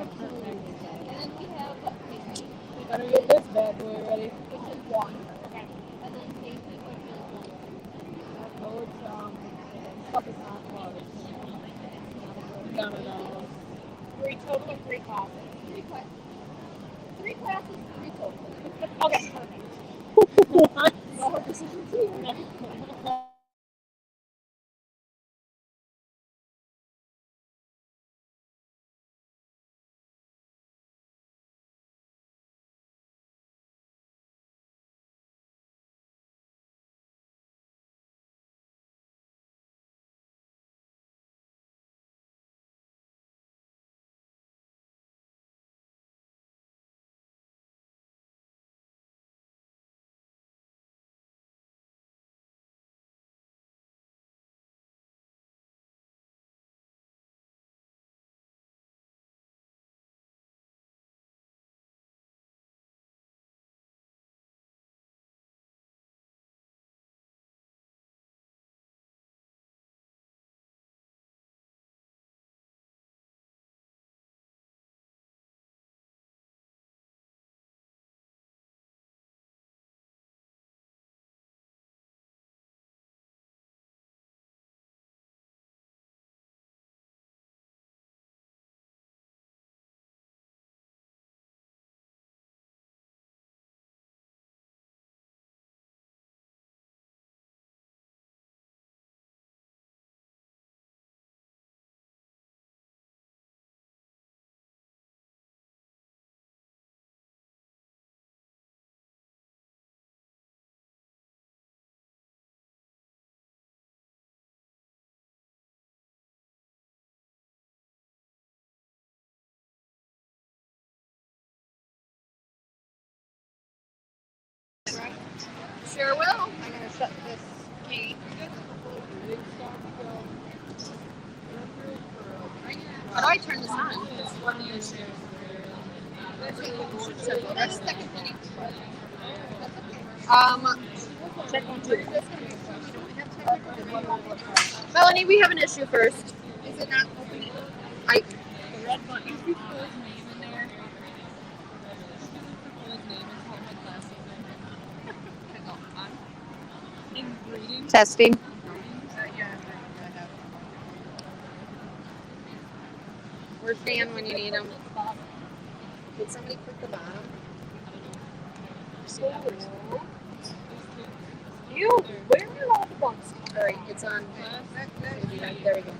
And then we have Piggy, Better get this bad boy ready. which is one. Okay. And then Daisy, which is one. Oh, it's stuff is not close. None of those. Three total or three classes? Three classes, three total. Okay, perfect. What? No hard decisions here. Sure will. I'm gonna shut this key. How do I turn this on? That's the second thing. Check one, two. Melanie, we have an issue first. Is it not opening? I. The red button. You should put his name in there. Put his name and call my classes in. Ingredients. Testing. Yeah. Where's Dan when you need him? Did somebody click the bottom? Ew, where are all the bumps? Alright, it's on. There we go.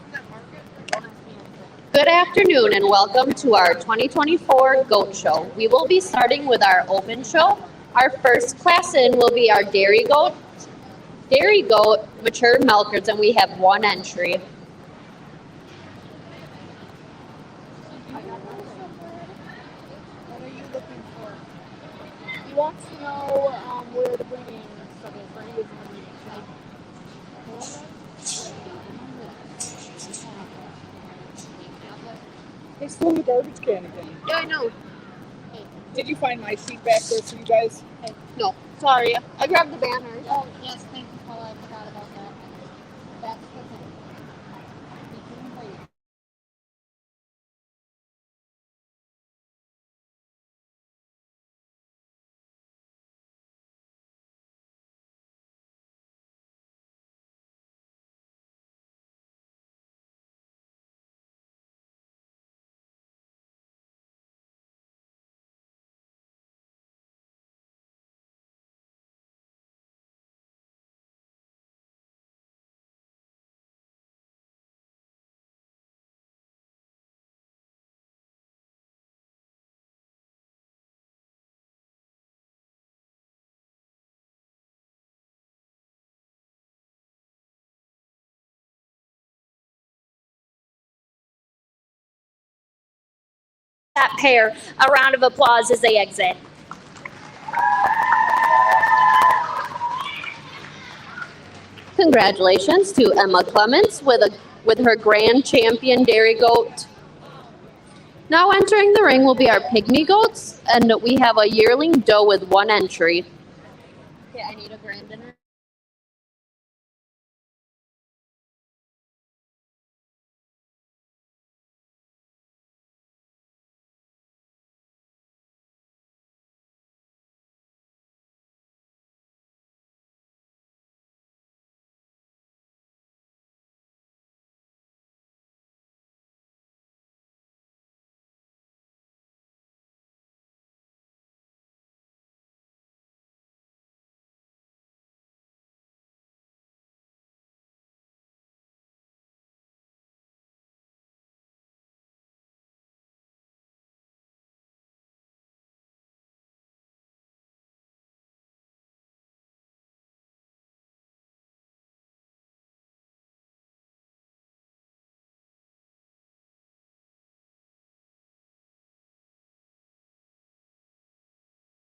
Good afternoon and welcome to our 2024 GOAT Show. We will be starting with our open show. Our first class in will be our dairy goat, mature milkers, and we have one entry. What are you looking for? He wants to know where the breeding stuff is, where he is in the breeding. They stole the garbage can again. Yeah, I know. Did you find my seat back there for you guys? No, sorry. I grabbed the banner. Oh, yes, thank you, Paula. I forgot about that. That's the thing. We can wait. That pair a round of applause as they exit. Congratulations to Emma Clements with her Grand Champion Dairy Goat. Now entering the ring will be our Pygmy Goats, and we have a yearling doe with one entry. Okay, I need a grand dinner.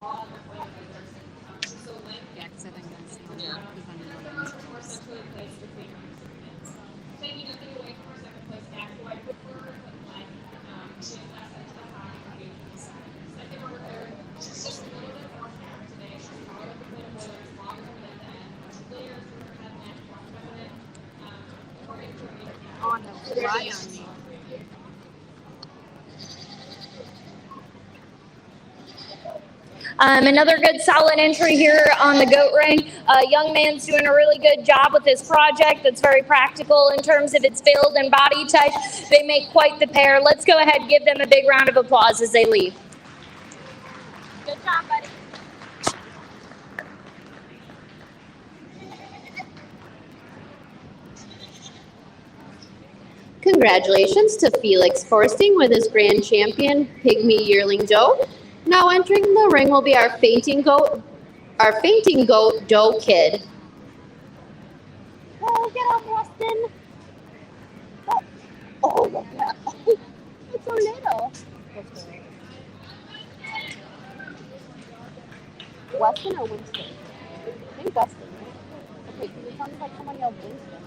Yeah, 'cause I think that's depending on the insurance. On the fly on me. Another good solid entry here on the goat ring. Young man's doing a really good job with this project that's very practical in terms of its build and body type. They make quite the pair. Let's go ahead and give them a big round of applause as they leave. Good job, buddy. Congratulations to Felix Forsting with his grand champion Pygmy Yearling Doe. Now entering the ring will be our fainting goat Doe Kid. Oh, get up, Weston. Oh, look at that. It's a tornado. Weston or Winston? I think Weston, right? Okay, because it sounds like somebody else Winston.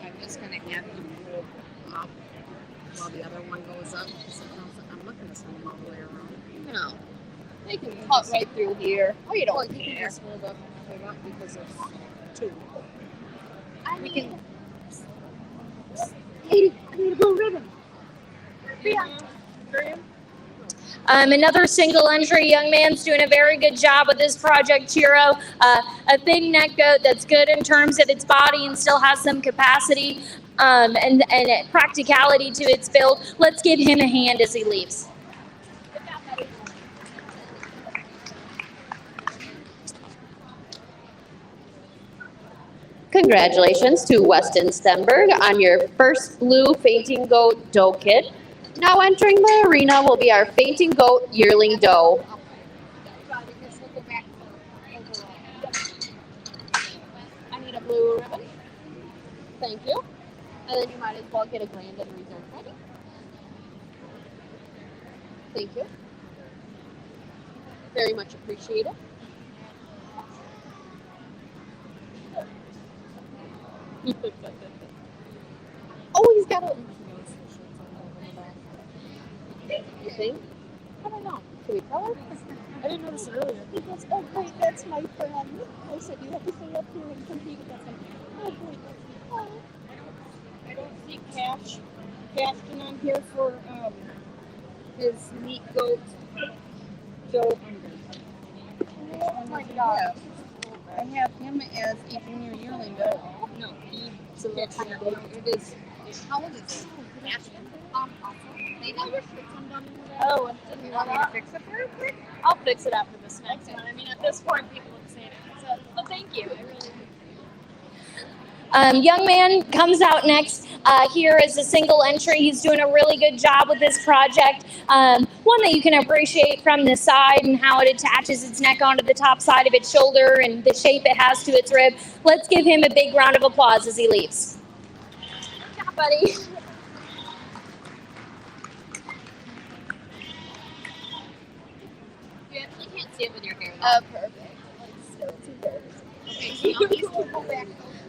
I'm just gonna have him move up while the other one goes up. Because I'm looking to send him all the way around. No, they can cut right through here. Oh, you Well, don't you can care. just hold up because there's two. I We can. Katie, I need a blue ribbon. Another single entry. Young man's doing a very good job with this project hero. A thin neck goat that's good in terms of its body and still has some capacity and practicality to its build. Let's give him a hand as he leaves. Congratulations to Weston Stenberg on your first blue fainting goat Doe Kid. Now entering the arena will be our fainting goat Yearling Doe. I need a blue ribbon. Thank you. And then you might as well get a grand and reserve ready. Thank you. Very much appreciated. Oh, he's got a. You think? I don't know. Can we tell her? I didn't notice it earlier. He goes, oh, great, that's my friend. I said, you have to stay up here and compete with us. Oh, great. Oh. I don't see Cashton on here for his meat goat Joe Under. Oh, my God. I have him as a junior yearling goat. No, he selects it is. How old is Cashton? They got your shit done down there. Oh, Do you want me to fix it for you quick? I'll fix it after this next one. I mean, at this point, people would say it. So, but thank you. I really Young man comes out next here as a single entry. He's doing a really good job with this project. One that you can appreciate from the side and how it attaches its neck onto the top side of its shoulder and the shape it has to its rib. Let's give him a big round of applause as he leaves. Good job, buddy. You actually can't see it with your hair. Perfect. Still too good. Okay, so now he's going to go back.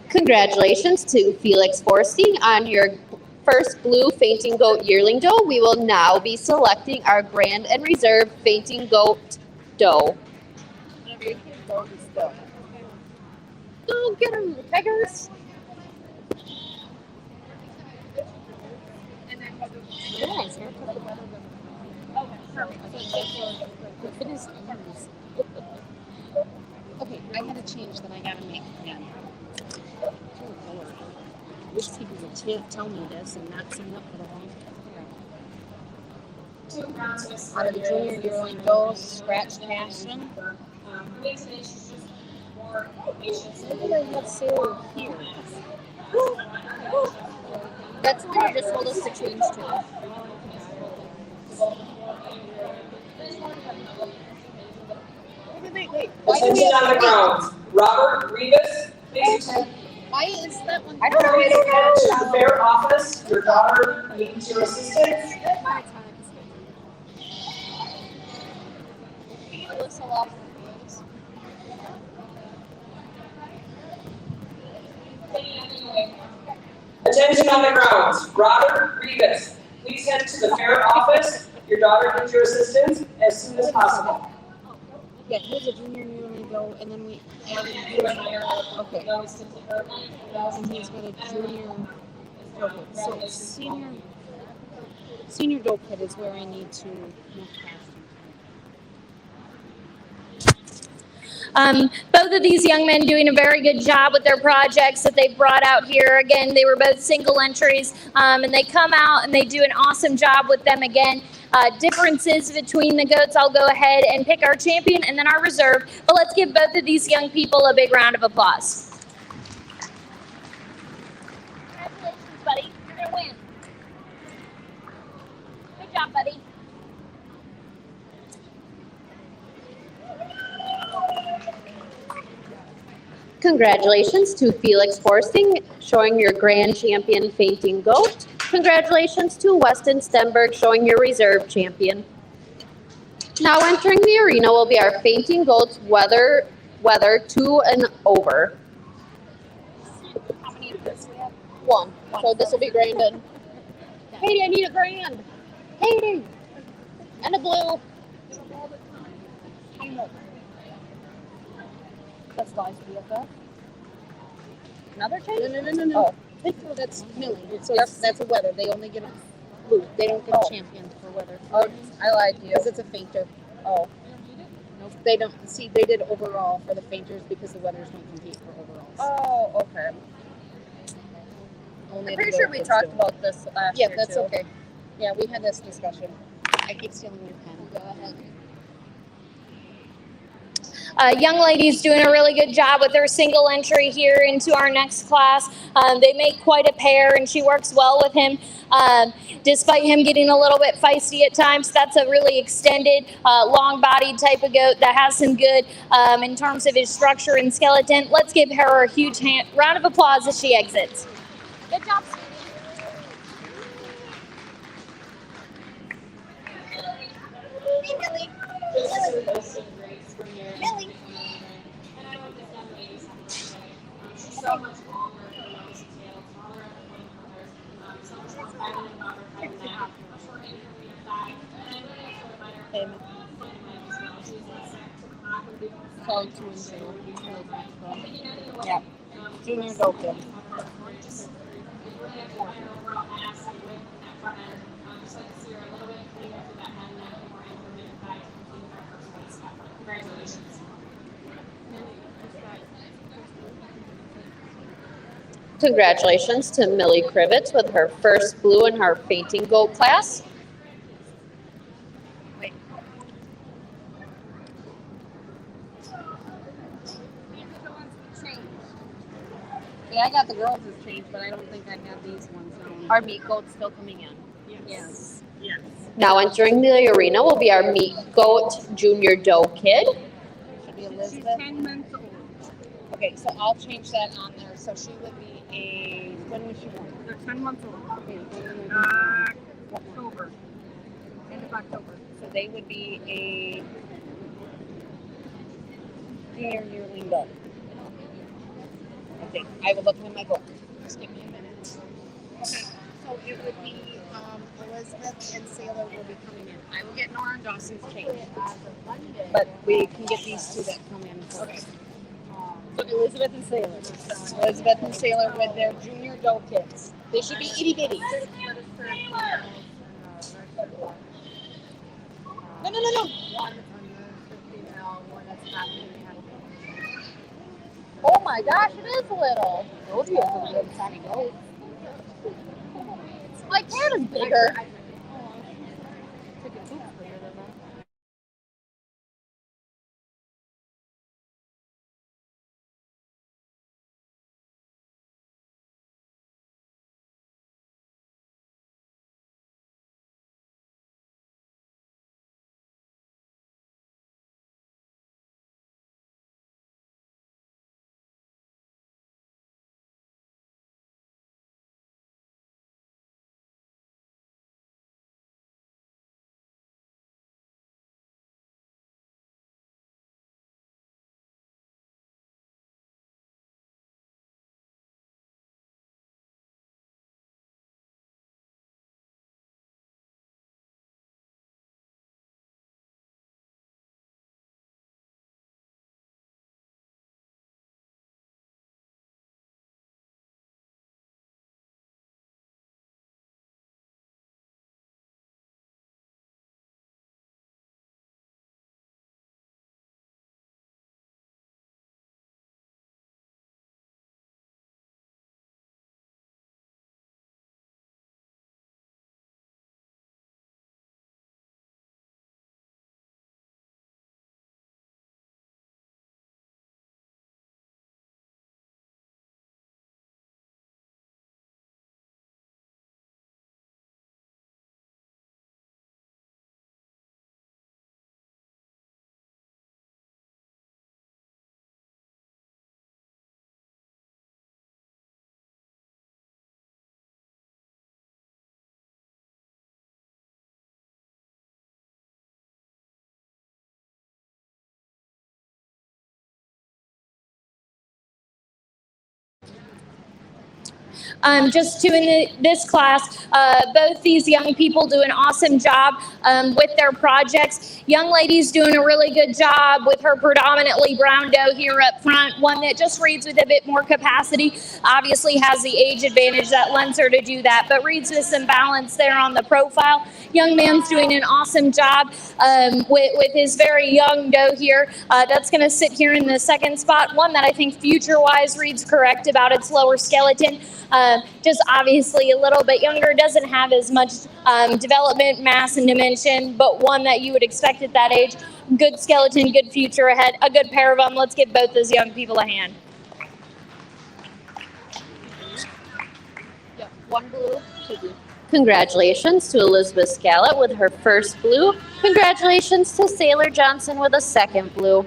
Congratulations to Felix Forsting on your first blue fainting goat Yearling Doe. We will now be selecting our grand and reserve fainting goat Doe. Go get him, beggars. Yeah, his haircut better than. Okay, perfect. It is. Okay, I had a change that I gotta make again. Dear Lord. I wish people would tell me this and not sign up for the wrong crap. Out of the junior yearling goes scratch passion. What did I have Sarah here? That's what you just told us to change to. Wait. Attention on the ground. Robert Rivas, please. Why is that one? I don't know. Please head to the fair office. Your daughter needs your assistance. Alyssa Lawson is. Attention on the grounds. Robert Rivas, please head to the fair office. Your daughter needs your assistance as soon as possible. Yeah, here's a junior yearling goat, and then we added junior. Okay. And he's got a junior doe kid. So senior doe kid is where I need to move past. Both of these young men doing a very good job with their projects that they brought out here. Again, they were both single entries, and they come out and they do an awesome job with them again. Differences between the goats, I'll go ahead and pick our champion and then our reserve, but let's give both of these young people a big round of applause. Congratulations, buddy. You're going to win. Good job, buddy. Congratulations to Felix Forsting, showing your grand champion fainting goat. Congratulations to Weston Stenberg, showing your reserve champion. Now entering the arena will be our fainting goats, weather 2 and over. How many of this we have? 1. So this will be Grandin. Katie, I need a grand. Katie. And a blue. That's Lies BFF. Another change? No. Oh, that's Millie. So that's a weather. They only get a blue. They don't get a champion for weather. Oh, I lied to you. Because it's a fainter. Oh. Nope. They don't. See, they did overall for the fainters because the weathers don't compete for overalls. Oh, okay. Only I'm the pretty sure we kids talked do. about this last Yeah, year that's too. okay. Yeah, we had this discussion. I keep stealing your pen. Go ahead. Young lady's doing a really good job with her single entry here into our next class. They make quite a pair, and she works well with him, despite him getting a little bit feisty at times. That's a really extended, long-bodied type of goat that has some good in terms of his structure and skeleton. Let's give her a huge round of applause as she exits. Good job, sweetie. Hey, Millie. Millie. So much longer for most tail, smaller and others. Some are finer than other than that. Short and thigh. And I really enjoy my Call 2 and 2. Yeah. Junior doe kid. Congratulations to Millie Krivitz with her first blue in her fainting goat class. Yeah, I got the girls' changed, but I don't think I have these ones on. Our meat goat's still coming in. Yes. Now entering the arena will be our meat goat junior doe kid. Should be She's Elizabeth. 10 months old. Okay, so I'll change that on there. So she would be a. When was she born? They're 10 months old. Okay, when would they be born? October. End of October. So they would be a junior yearling doe. Okay, I will look in my book. Just give me a minute. Okay, so it would be Elizabeth and Sailor will be coming in. I will get Nora and Dawson's change. But we can get these two that come in first. Okay. So Elizabeth and Sailor. Elizabeth and Sailor with their junior doe kids. They should be itty bitty. No. Oh my gosh, it is little. Those are some little tiny goats. My cat is bigger. just doing this class. Both these young people do an awesome job with their projects. Young lady's doing a really good job with her predominantly brown doe here up front, one that just reads with a bit more capacity. Obviously has the age advantage that lends her to do that, but reads with some balance there on the profile. Young man's doing an awesome job with his very young doe here. That's going to sit here in the second spot, one that I think future-wise reads correct about its lower skeleton. Just obviously a little bit younger, doesn't have as much development, mass, and dimension, but one that you would expect at that age. Good skeleton, good future ahead, a good pair of them. Let's give both those young people a hand. One blue, two blue. Congratulations to Elizabeth Scallett with her first blue. Congratulations to Sailor Johnson with a second blue.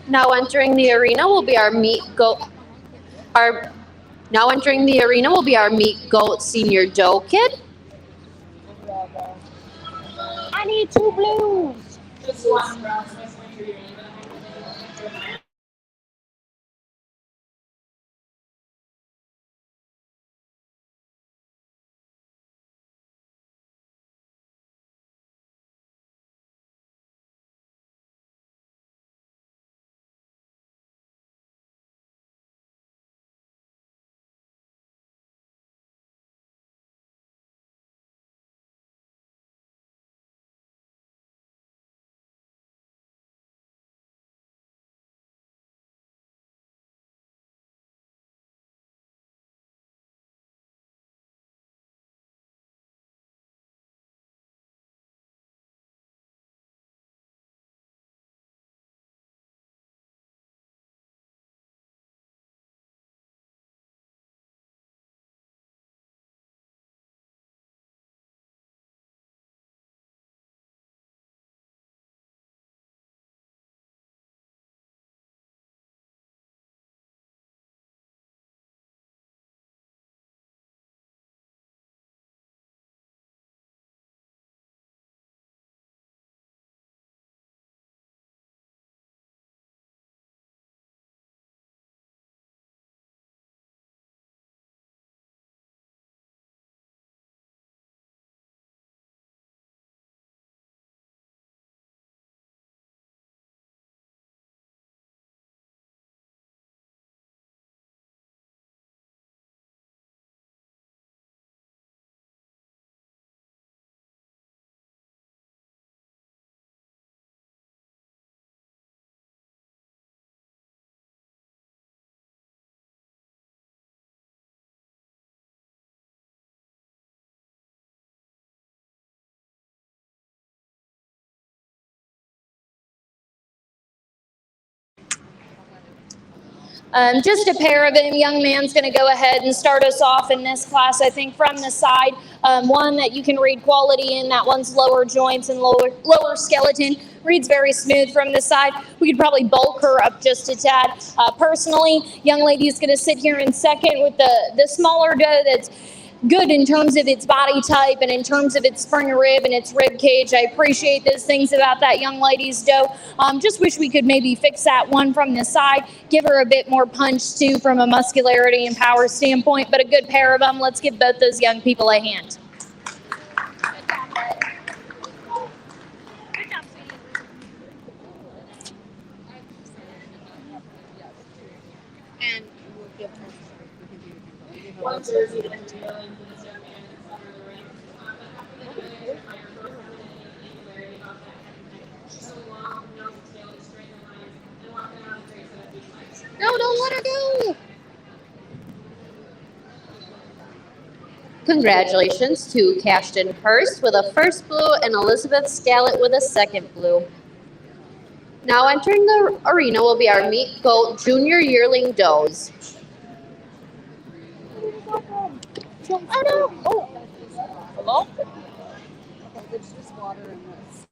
Now entering the arena will be our meat goat. Now entering the arena will be our meat goat senior doe kid. I need 2 blues. Just one round, so it's going to be Just a pair of them. Young man's going to go ahead and start us off in this class, I think, from the side. One that you can read quality in, that one's lower joints and lower skeleton. Reads very smooth from the side. We could probably bulk her up just a tad. Personally, young lady's going to sit here in second with the smaller doe that's good in terms of its body type and in terms of its spring rib and its rib cage. I appreciate those things about that young lady's doe. Just wish we could maybe fix that one from the side, give her a bit more punch too from a muscularity and power standpoint, but a good pair of them. Let's give both those young people a hand. And we'll give her. one jersey and dealing for this young man in the center of the ring. I think they really admire her for being very about that head and neck. So long, nose and tail, straight lines, and walking around the face of that big legs. No, don't let her go. Congratulations to Cashton Hurst with a first blue and Elizabeth Scallett with a second blue. Now entering the arena will be our meat goat junior yearling does. I know. Oh. Hello? Okay, there's just water in this.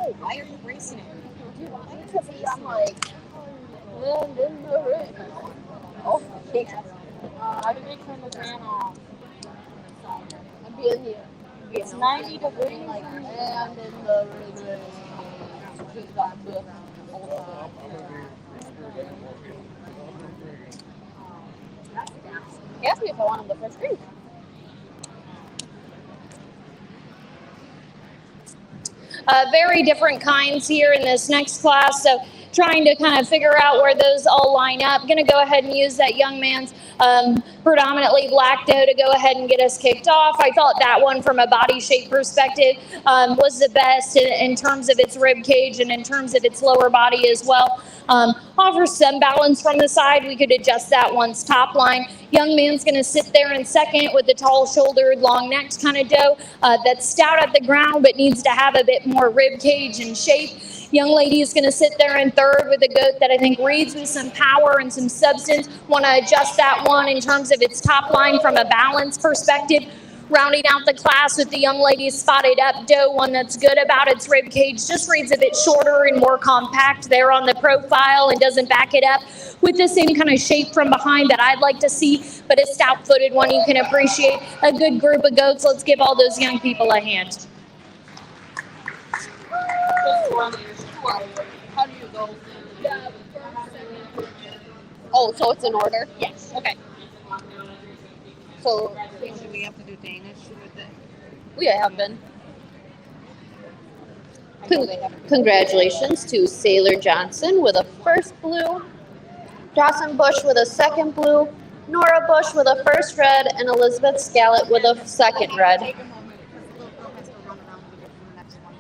No, why are you racing it? Because I'm like, and in the ring. Oh, I think they kind of ran off. I'd be in the. It's 90 degrees. Like, and in the ring. He asked me if I wanted the first drink. Very different kinds here in this next class. So trying to kind of figure out where those all line up. Going to go ahead and use that young man's predominantly black doe to go ahead and get us kicked off. I thought that one from a body shape perspective was the best in terms of its rib cage and in terms of its lower body as well. Offers some balance from the side. We could adjust that one's top line. Young man's going to sit there in second with the tall shouldered, long necked kind of doe that's stout at the ground but needs to have a bit more rib cage and shape. Young lady is going to sit there in third with a goat that I think reads with some power and some substance. Want to adjust that one in terms of its top line from a balance perspective. Rounding out the class with the young lady spotted up doe, one that's good about its rib cage, just reads a bit shorter and more compact there on the profile and doesn't back it up with the same kind of shape from behind that I'd like to see, but a stout-footed one you can appreciate. A good group of goats. Let's give all those young people a hand. How do you go? Oh, so it's in order? Yes. Okay. So, Do we have to do Danish with it? we have been. I know they haven't. Congratulations to Sailor Johnson with a first blue, Dawson Bush with a second blue, Nora Bush with a first red, and Elizabeth Scallett with a second red. Take a moment because the little girl has to run around to get to the next one.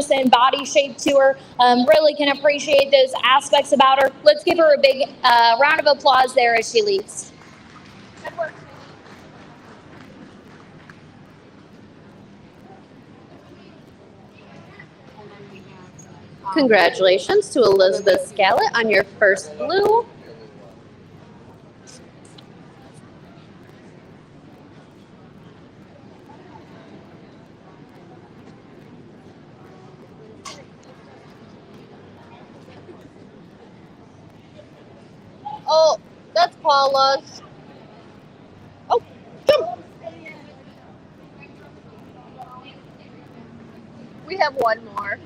And body shape to her. Really can appreciate those aspects about her. Let's give her a big round of applause there as she leaves. Congratulations to Elizabeth Scallett on your first blue. Oh, that's Paula's. Oh, jump! We have one more.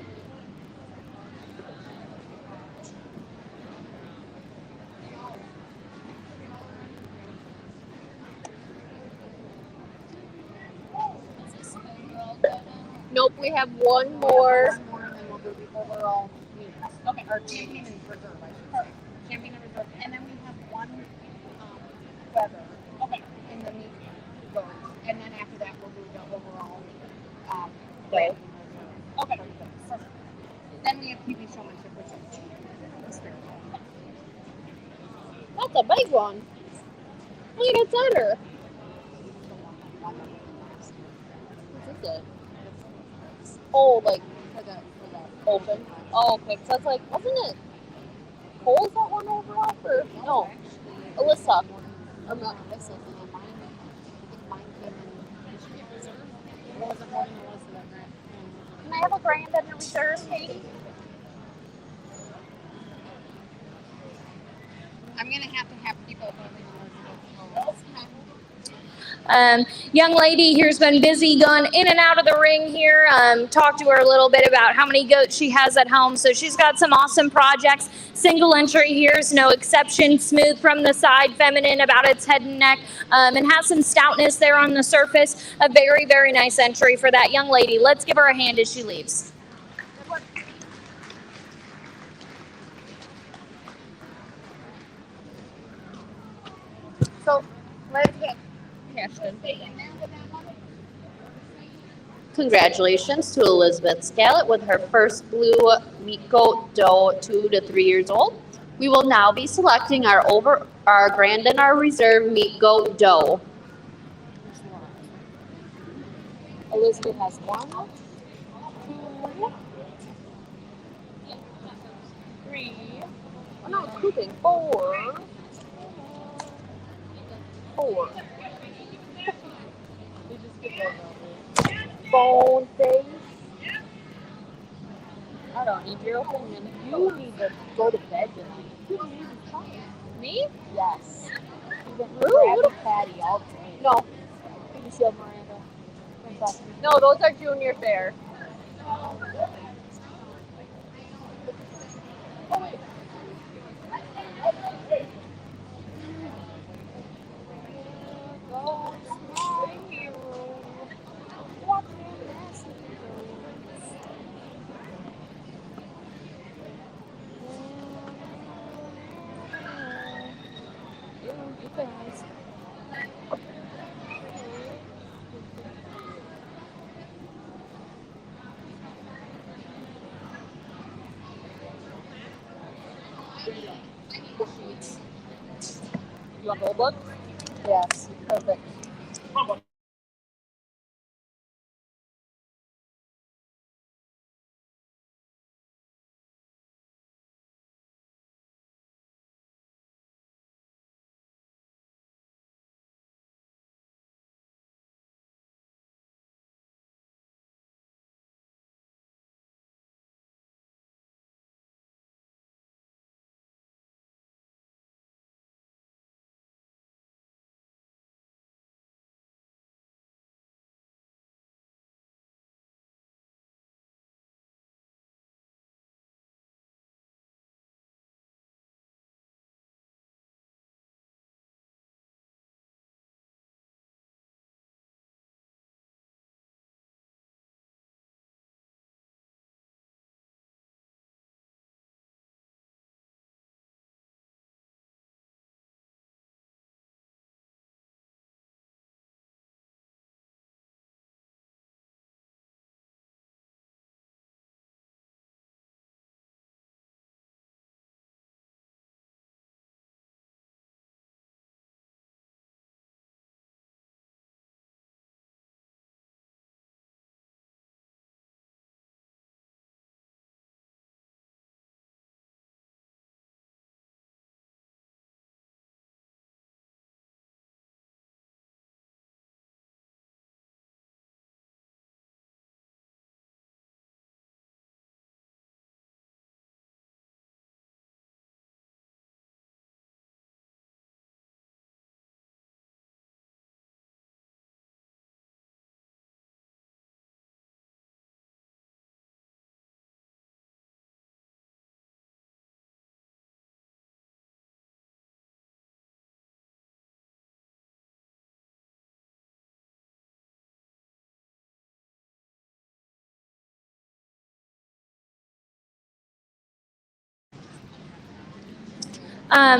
Nope, we have one more. One more, and then we'll do the overall units. Okay. Or champion and reserve, I should say. Champion and reserve. And then we have one feather. Okay. In the meat goes. And then after that, we'll do the overall ranking reserve. Okay. Perfect. Then we have TV showmanship, which is very cool. That's a big one. Look at center. What is it? Oh, like for the open. Oh, okay. So it's like, wasn't it Coles that won overall or no? Alyssa. I'm not this is mine. I think mine came in reserve. It wasn't more than Melissa that night. Can I have a grand and a reserve, Katie? I'm gonna have to have people voting Elizabeth. Young lady here's been busy going in and out of the ring here. Talked to her a little bit about how many goats she has at home. So she's got some awesome projects. Single entry here is no exception. Smooth from the side, feminine about its head and neck, and has some stoutness there on the surface. A very, very nice entry for that young lady. Let's give her a hand as she leaves. So let's get Ashton. Congratulations to Elizabeth Scallett with her first blue meat goat doe, 2 to 3 years old. We will now be selecting our grand and our reserve meat goat doe. Elizabeth has 1, 2, 3. Oh no, it's grouping. 4. 4. We just get those over. Bone face. I don't need your opinion. You need to go to bed tonight. Me? Yes. You've been grabbing Patty all day. No. You show Miranda. No, those are junior fair. You want the old book? Yes. Perfect.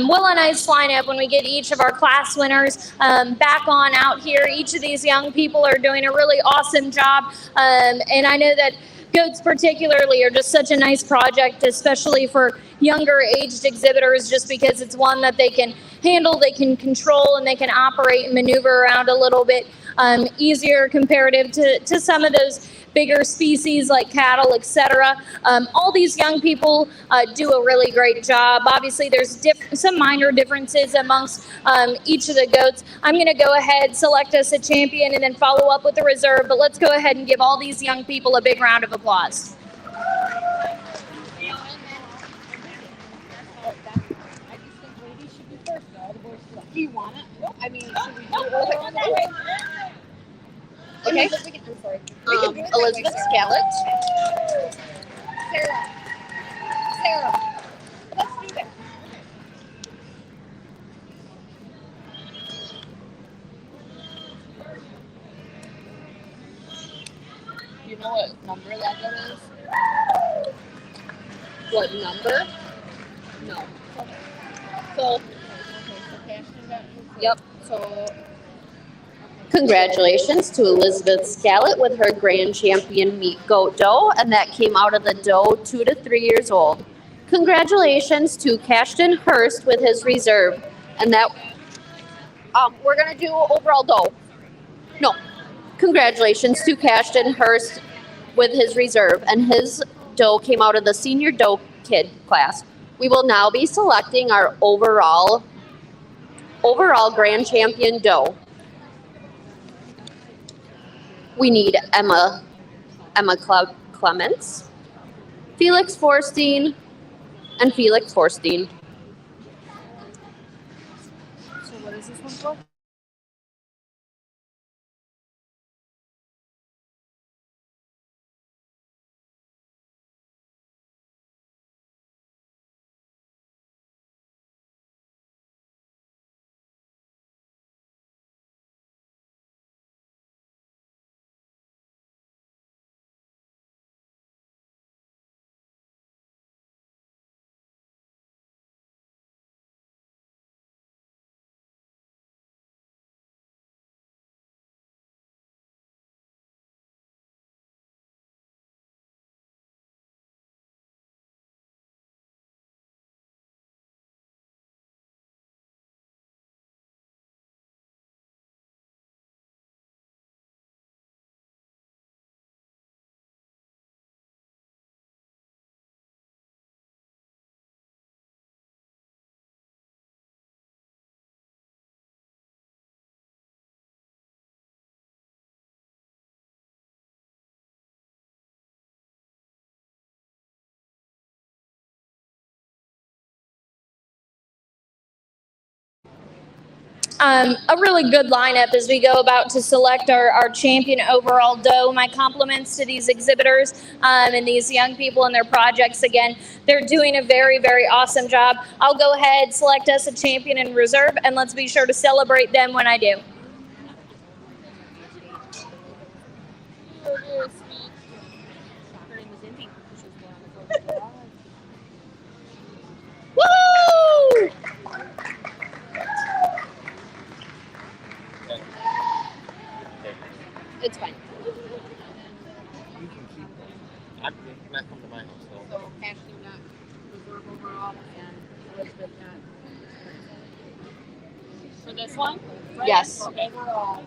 Will and I's line up when we get each of our class winners back on out here. Each of these young people are doing a really awesome job. And I know that goats particularly are just such a nice project, especially for younger aged exhibitors, just because it's one that they can handle, they can control, and they can operate and maneuver around a little bit easier comparative to some of those bigger species like cattle, etc. All these young people do a really great job. Obviously, there's some minor differences amongst each of the goats. I'm going to go ahead, select us a champion, and then follow up with a reserve. But let's go ahead and give all these young people a big round of applause. Do you want it? No, I mean, should we do it overall that way? Okay. I'm sorry. We can do it that way, Elizabeth Sarah. Scallett. Sarah, let's do that. You know what number that is? What number? No. So Cashton got Yep. So Congratulations to Elizabeth Scallett with her grand champion meat goat doe, and that came out of the doe 2 to 3 years old. Congratulations to Cashton Hurst with his reserve, and that we're gonna do overall doe. No, congratulations to Cashton Hurst with his reserve, and his doe came out of the senior doe kid class. We will now be selecting our overall grand champion doe. We need Emma Clements, Felix Forstein, and Felix Forstein. so what is this one for? A really good lineup as we go about to select our champion overall doe. My compliments to these exhibitors and these young people and their projects. Again, they're doing a very, very awesome job. I'll go ahead, select us a champion in reserve, and let's be sure to celebrate them when I do. Her name is Indy. She was born on the 4th of July. Woo! It's fine. You can keep them. I'm not come to my house though. So Cashton got reserve overall and Elizabeth got for this one? Yes. Overall.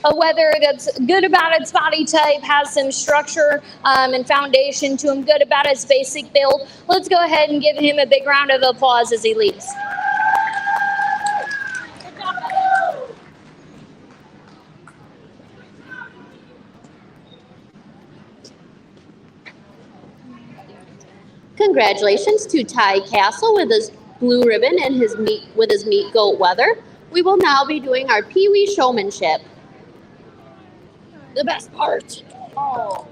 A wether that's good about its body type, has some structure and foundation to him, good about his basic build. Let's go ahead and give him a big round of applause as he leaves. Congratulations to Ty Castle with his blue ribbon and his meat goat weather. We will now be doing our Pee Wee showmanship. The best part. Oh.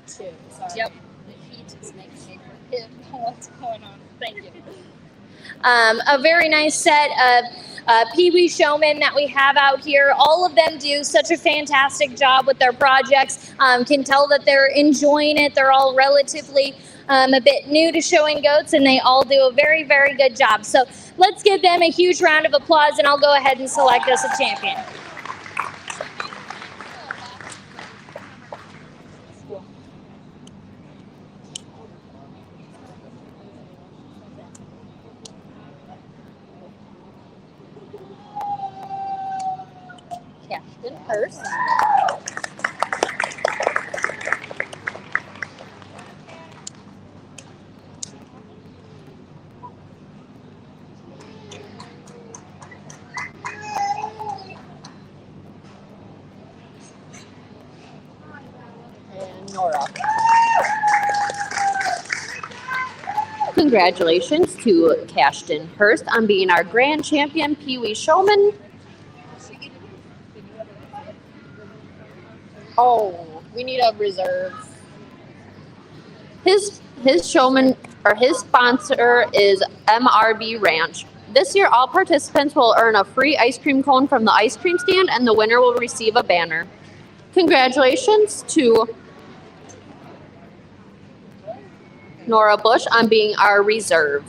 too. Sorry. Yep. The heat is making me forget what's going on. Thank you. A very nice set of Pee Wee showmen that we have out here. All of them do such a fantastic job with their projects. Can tell that they're enjoying it. They're all relatively a bit new to showing goats, and they all do a very, very good job. So let's give them a huge round of applause, and I'll go ahead and select us a champion. Cashton Hurst. And Nora. Congratulations to Cashton Hurst on being our grand champion Pee Wee showman. Oh, we need a reserve. His showman or his sponsor is MRB Ranch. This year, all participants will earn a free ice cream cone from the ice cream stand, and the winner will receive a banner. Congratulations to Nora Bush on being our reserve.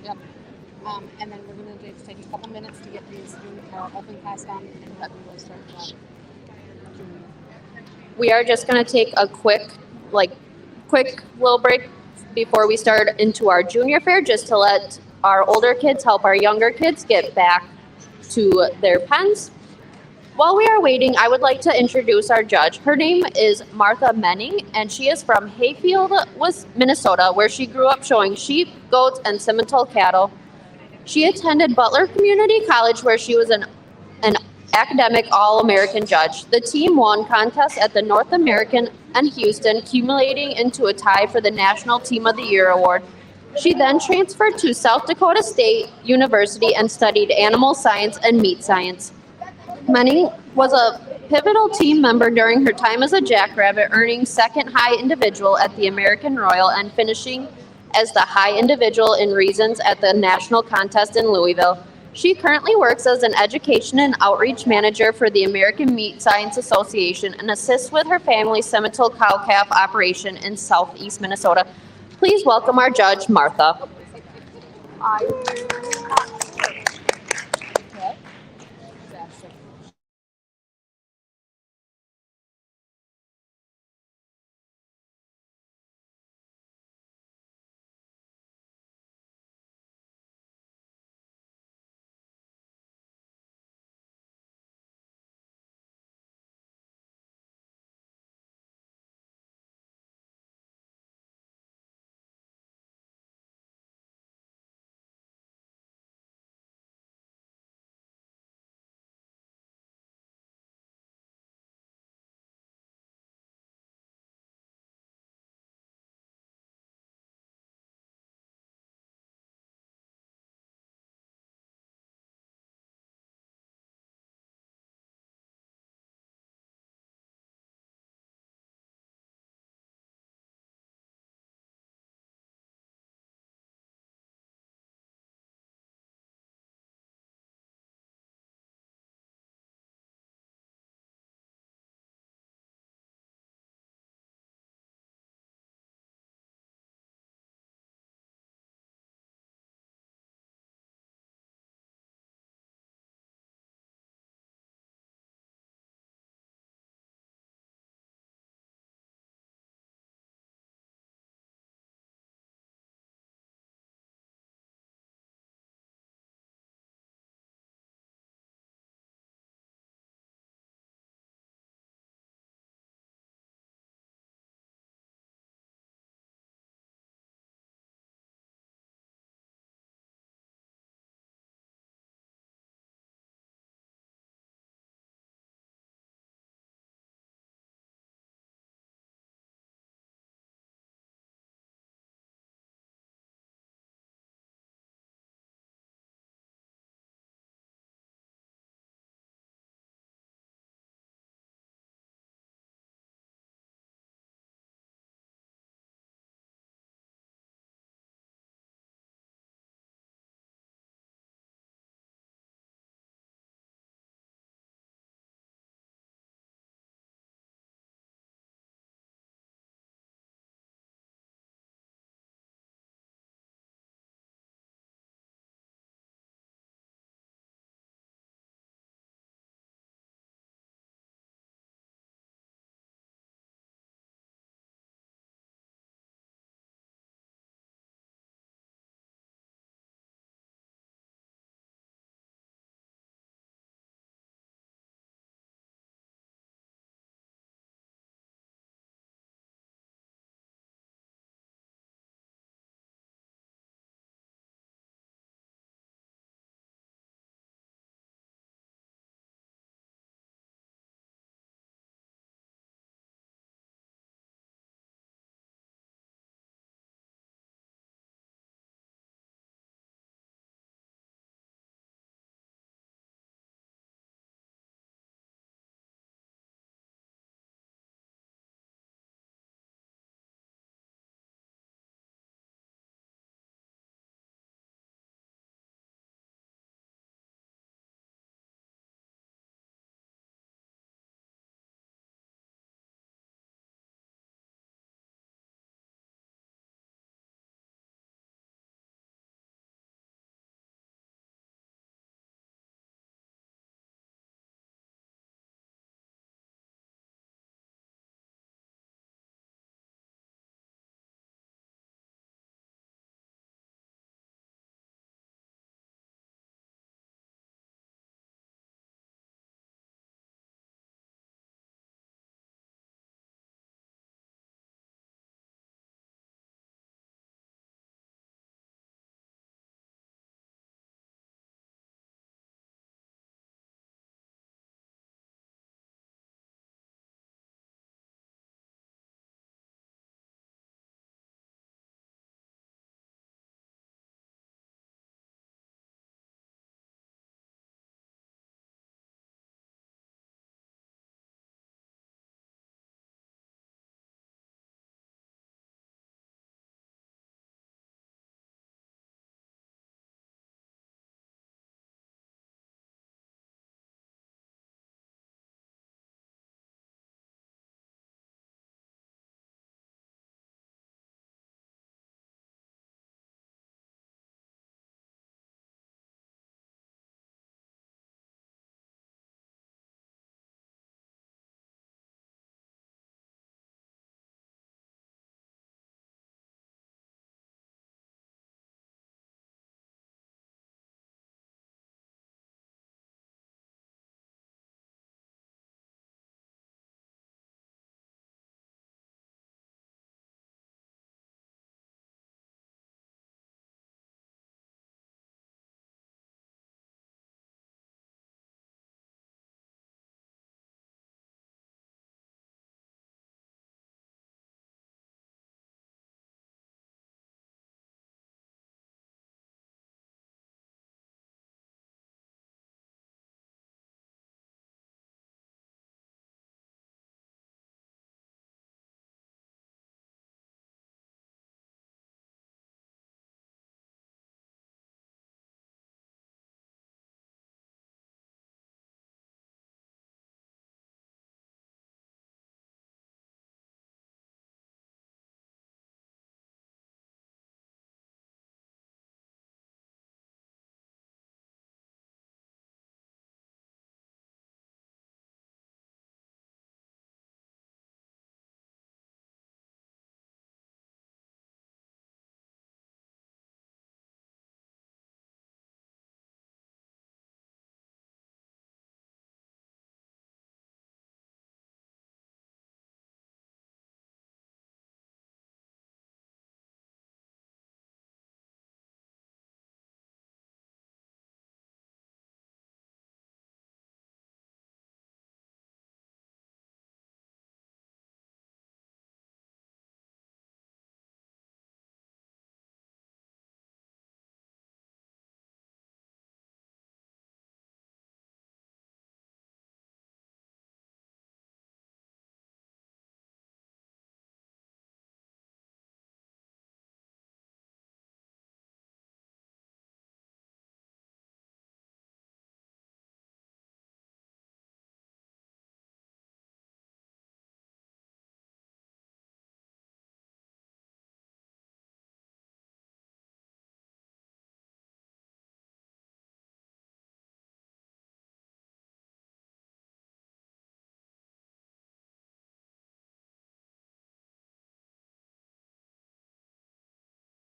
Yep. And then we're going to just take a couple minutes to get these open class done, and then we will start. We are just going to take a quick little break before we start into our junior fair, just to let our older kids help our younger kids get back to their pens. While we are waiting, I would like to introduce our judge. Her name is Martha Menning, and she is from Hayfield, Minnesota, where she grew up showing sheep, goats, and Simmental cattle. She attended Butler Community College, where she was an academic All-American judge. The team won contests at the North American and Houston, accumulating into a tie for the National Team of the Year award. She then transferred to South Dakota State University and studied animal science and meat science. Menning was a pivotal team member during her time as a jackrabbit, earning second high individual at the American Royal and finishing as the high individual in reasons at the national contest in Louisville. She currently works as an education and outreach manager for the American Meat Science Association and assists with her family's Simmental cow-calf operation in southeast Minnesota. Please welcome our judge, Martha.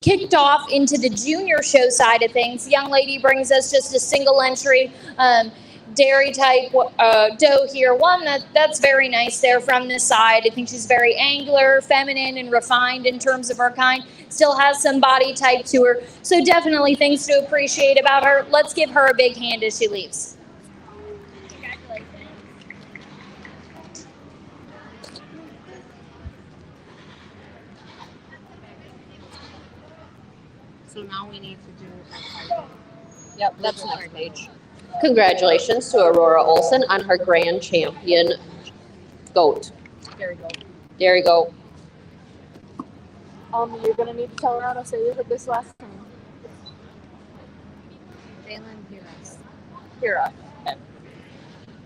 kicked off into the junior show side of things. Young lady brings us just a single entry dairy type doe here. One that's very nice there from the side. I think she's very angular, feminine, and refined in terms of her kind. Still has some body type to her. So definitely things to appreciate about her. Let's give her a big hand as she leaves. So now we need to do that. Yep, that's next page. Congratulations to Aurora Olson on her grand champion goat. There we go. Dairy goat. You're gonna need to tell her how to say this last time. Jalen, hear us. Kira. Okay.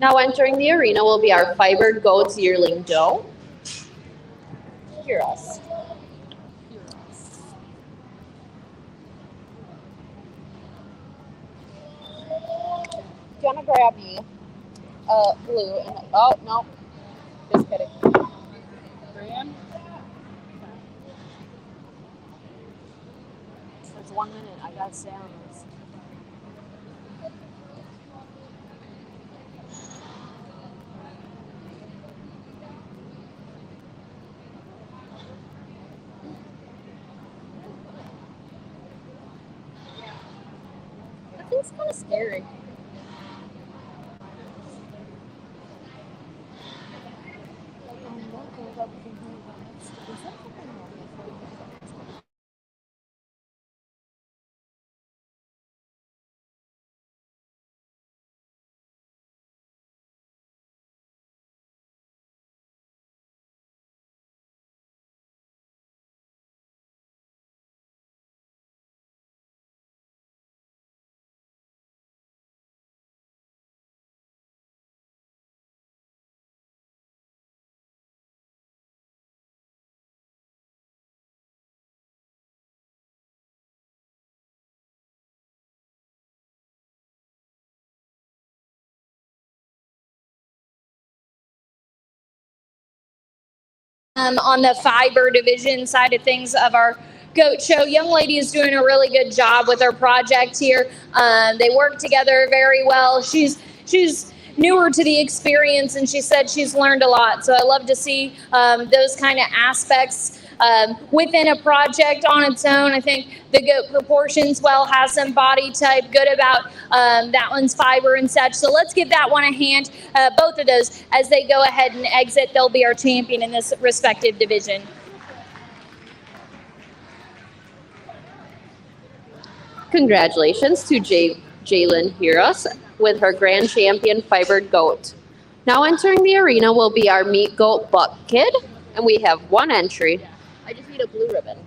Now entering the arena will be our fibered goats yearling doe. Hear us. Do you wanna grab me blue and oh no, just kidding. Graham. There's 1 minute. I gotta stay on this. That thing's kind of scary. On the fiber division side of things of our goat show. Young lady is doing a really good job with her project here. They work together very well. She's newer to the experience, and she said she's learned a lot. So I love to see those kind of aspects within a project on its own. I think the goat proportions well, has some body type, good about that one's fiber and such. So let's give that one a hand, both of those, as they go ahead and exit. They'll be our champion in this respective division. Congratulations to Jalen Hiras with her grand champion fibered goat. Now entering the arena will be our meat goat buck kid, and we have one entry. I just need a blue ribbon.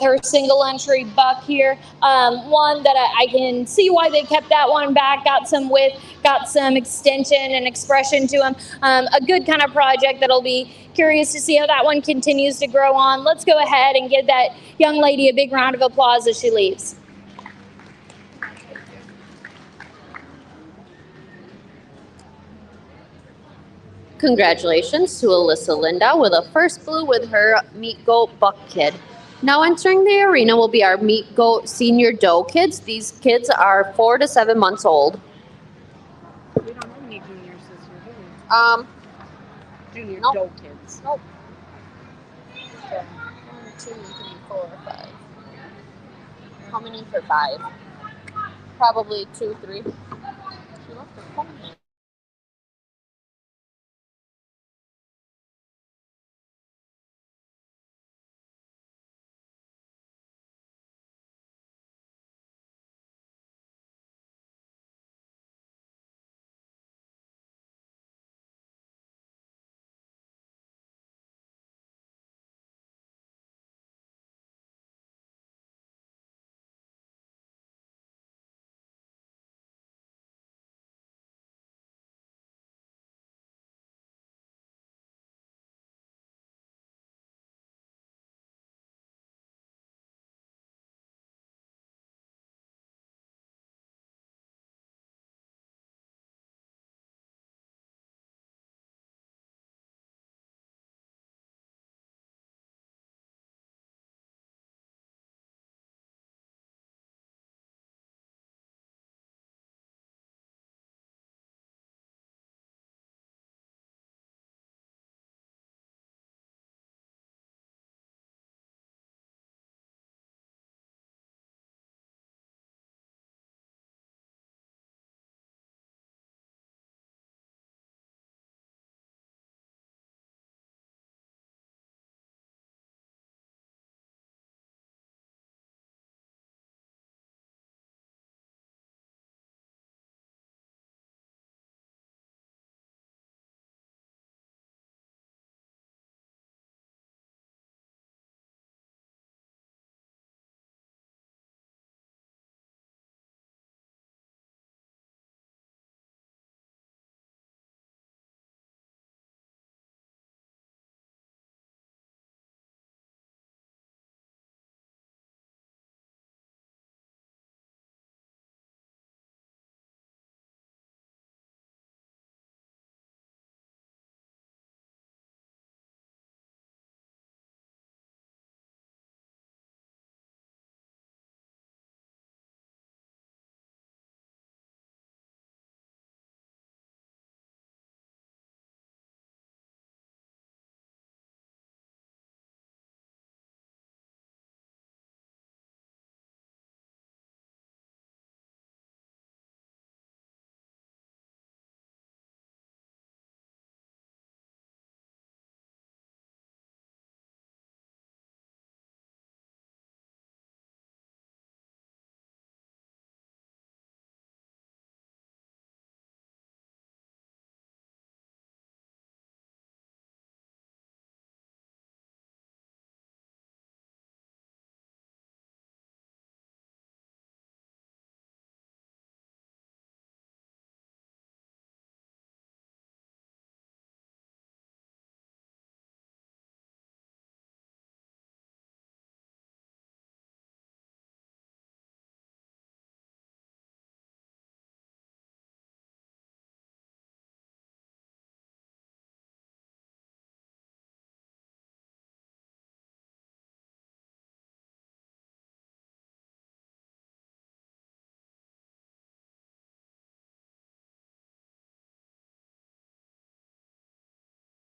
Her single entry buck here, one that I can see why they kept that one back, got some width, got some extension and expression to him. A good kind of project that'll be curious to see how that one continues to grow on. Let's go ahead and give that young lady a big round of applause as she leaves. Congratulations to Alyssa Linda with a first blue with her meat goat buck kid. Now entering the arena will be our Meat Goat Senior Doe kids. These kids are 4 to 7 months old. We don't have any juniors this year, do we? Junior Nope. doe kids. Nope. So, 1, 2, 3, 4, 5. How many for 5? Probably 2, 3. She left her phone there.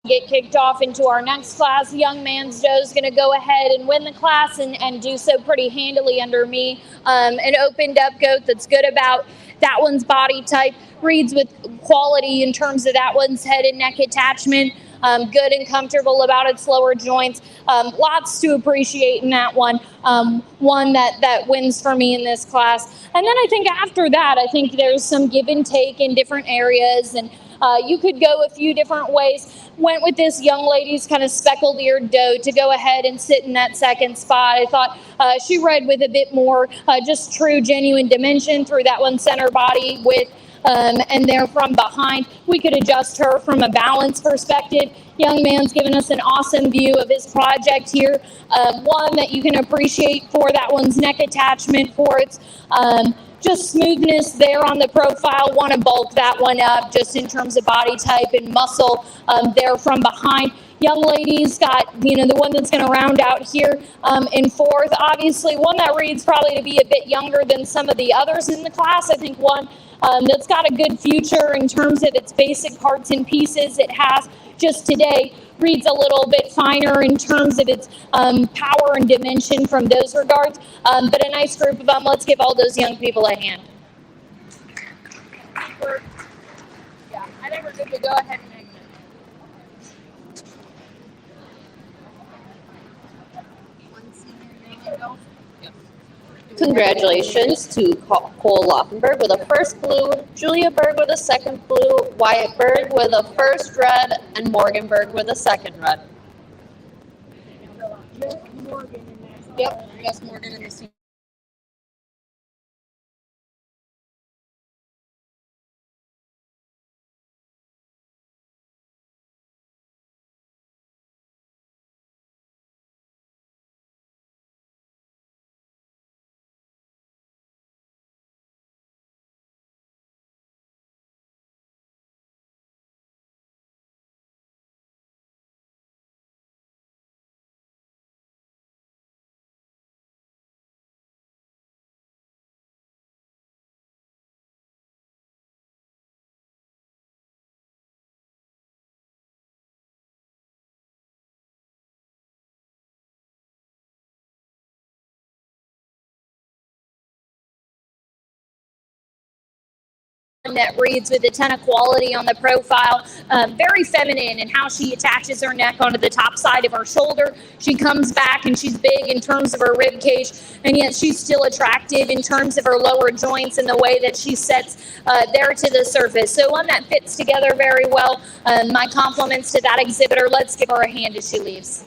Get kicked off into our next class. Young Man's Joe is going to go ahead and win the class and do so pretty handily under me. An opened up goat that's good about that one's body type, reads with quality in terms of that one's head and neck attachment. Good and comfortable about its lower joints. Lots to appreciate in that one. One that wins for me in this class. And then I think after that, I think there's some give and take in different areas, and you could go a few different ways. Went with this young lady's kind of speckled-eared doe to go ahead and sit in that second spot. I thought she read with a bit more just true, genuine dimension through that one center body with and there from behind. We could adjust her from a balance perspective. Young Man's given us an awesome view of his project here. One that you can appreciate for that one's neck attachment, for its just smoothness there on the profile. Want to bulk that one up just in terms of body type and muscle there from behind. young lady's got, the one that's going to round out here in fourth. Obviously, one that reads probably to be a bit younger than some of the others in the class. I think one that's got a good future in terms of its basic parts and pieces it has just today. Reads a little bit finer in terms of its power and dimension from those regards. But a nice group of them. Let's give all those young people a hand. Yeah, I think we're good to go ahead and exit. Congratulations to Cole Loffenberg with a first blue, Julia Berg with a second blue, Wyatt Berg with a first red, and Morgan Berg with a second red. Yep, yes, Morgan and the senior. That reads with a ton of quality on the profile, very feminine in how she attaches her neck onto the top side of her shoulder. She comes back and she's big in terms of her rib cage, and yet she's still attractive in terms of her lower joints and the way that she sets there to the surface. So one that fits together very well. My compliments to that exhibitor. Let's give her a hand as she leaves.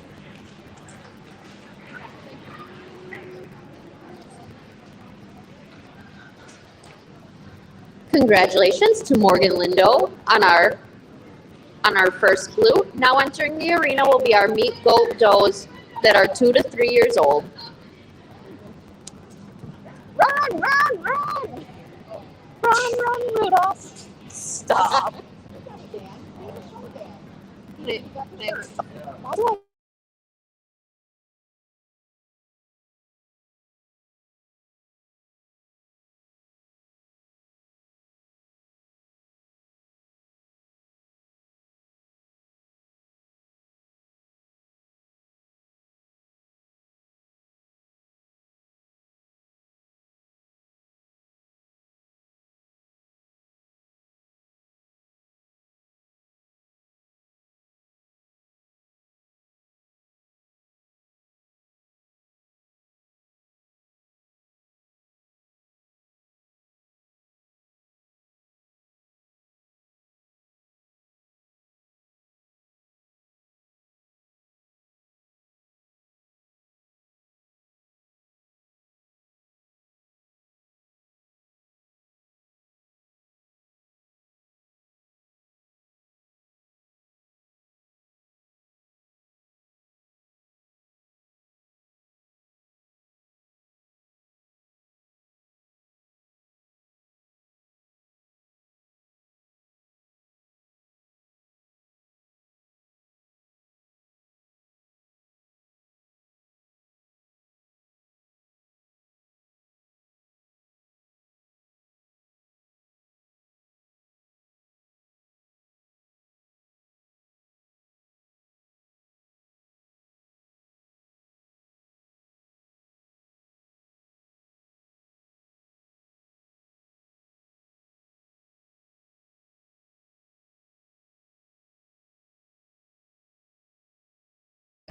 Congratulations to Morgan Lindo on our first blue. Now entering the arena will be our meat goat does that are 2 to 3 years old. Run, run, run! Run, run, Rudolph! Stop. Thanks.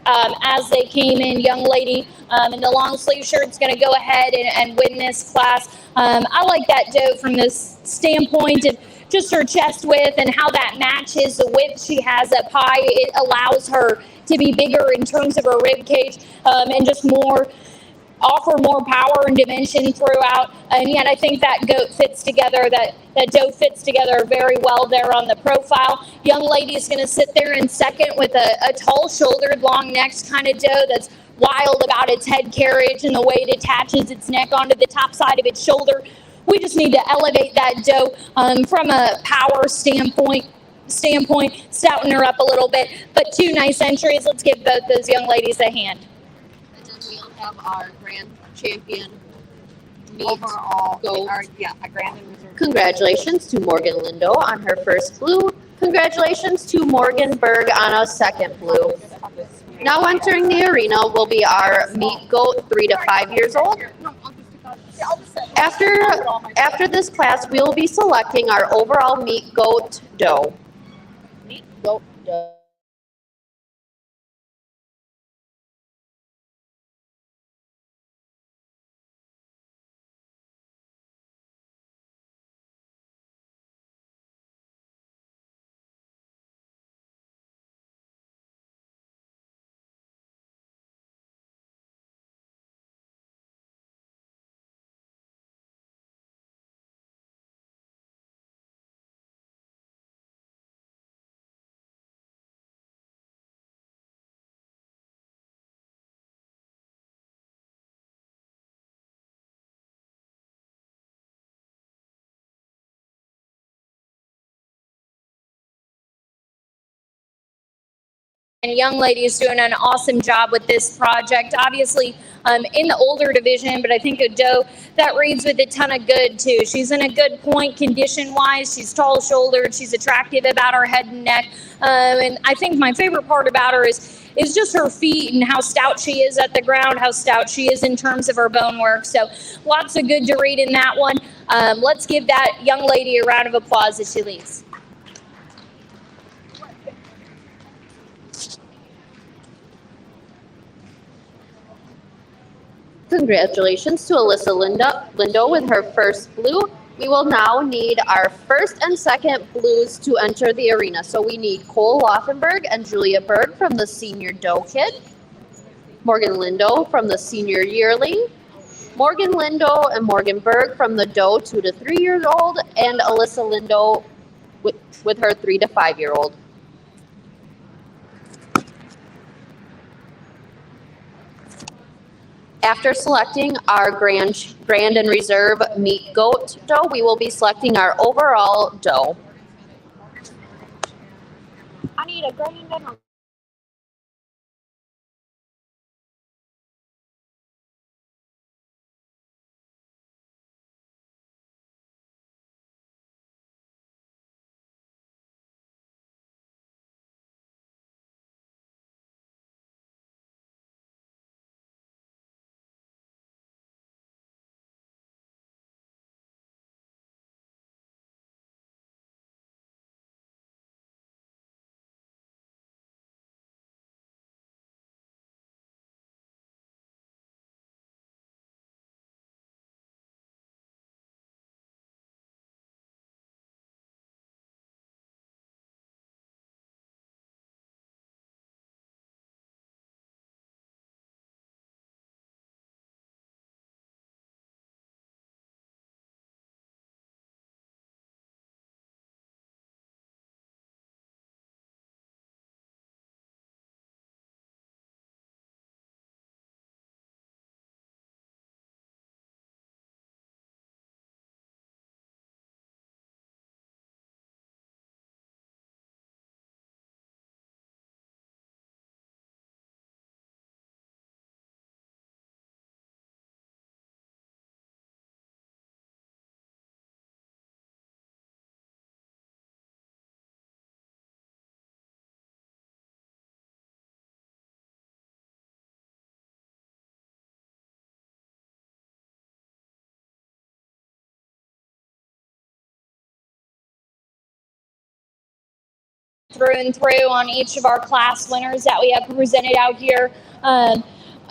As they came in, young lady in the long sleeve shirt is going to go ahead and win this class. I like that doe from this standpoint of just her chest width and how that matches the width she has up high. It allows her to be bigger in terms of her rib cage and just offer more power and dimension throughout. And yet I think that goat fits together, that doe fits together very well there on the profile. Young lady is going to sit there in second with a tall-shouldered, long-necked kind of doe that's wild about its head carriage and the way it attaches its neck onto the top side of its shoulder. We just need to elevate that doe from a power standpoint standpoint, stouting her up a little bit. But two nice entries. Let's give both those young ladies a hand. And then we'll have our grand champion meet Overall, goat. a grand and reserve. Congratulations to Morgan Lindo on her first blue. Congratulations to Morgan Berg on a second blue. Now entering the arena will be our meat goat 3 to 5 years old. After this class, we will be selecting our overall meat goat doe. Meat goat dough. And young lady is doing an awesome job with this project. Obviously, in the older division, but I think a doe that reads with a ton of good too. She's in a good point condition-wise. She's tall-shouldered. She's attractive about her head and neck. And I think my favorite part about her is just her feet and how stout she is at the ground, how stout she is in terms of her bone work. So lots of good to read in that one. Let's give that young lady a round of applause as she leaves. Congratulations to Alyssa Lindo with her first blue. We will now need our first and second blues to enter the arena. So we need Cole Laufenberg and Julia Berg from the senior doe kid, Morgan Lindo from the senior yearling, Morgan Lindo and Morgan Berg from the doe 2 to 3 years old, and Alyssa Lindo with her 3 to 5 year old. After selecting our grand and reserve meat goat doe, we will be selecting our overall doe. I need a grand and a through and through on each of our class winners that we have presented out here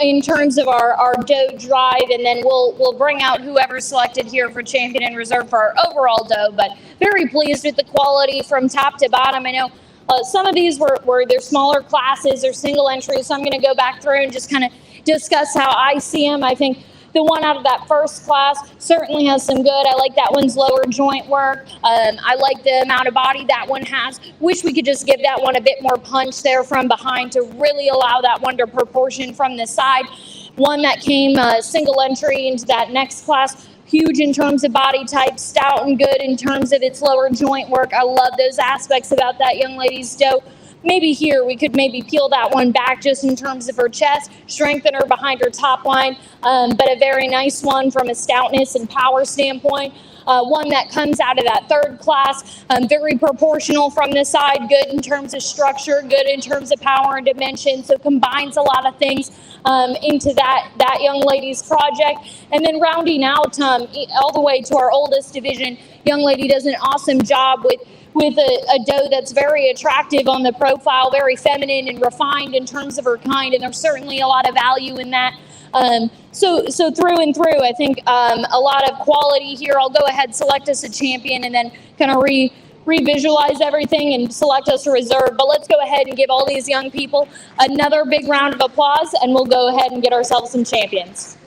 in terms of our doe drive, and then we'll bring out whoever's selected here for champion and reserve for our overall doe. But very pleased with the quality from top to bottom. I know some of these were their smaller classes or single entries, so I'm going to go back through and just kind of discuss how I see them. I think the one out of that first class certainly has some good. I like that one's lower joint work. I like the amount of body that one has. Wish we could just give that one a bit more punch there from behind to really allow that one to proportion from the side. One that came single entry into that next class, huge in terms of body type, stout and good in terms of its lower joint work. I love those aspects about that young lady's doe. Maybe here we could maybe peel that one back just in terms of her chest, strengthen her behind her top line, but a very nice one from a stoutness and power standpoint. One that comes out of that third class, very proportional from the side, good in terms of structure, good in terms of power and dimension, so combines a lot of things into that young lady's project. And then rounding out all the way to our oldest division, young lady does an awesome job with a doe that's very attractive on the profile, very feminine and refined in terms of her kind, and there's certainly a lot of value in that. So through and through, I think a lot of quality here. I'll go ahead, select us a champion, and then kind of revisualize everything and select us a reserve. But let's go ahead and give all these young people another big round of applause, and we'll go ahead and get ourselves some champions.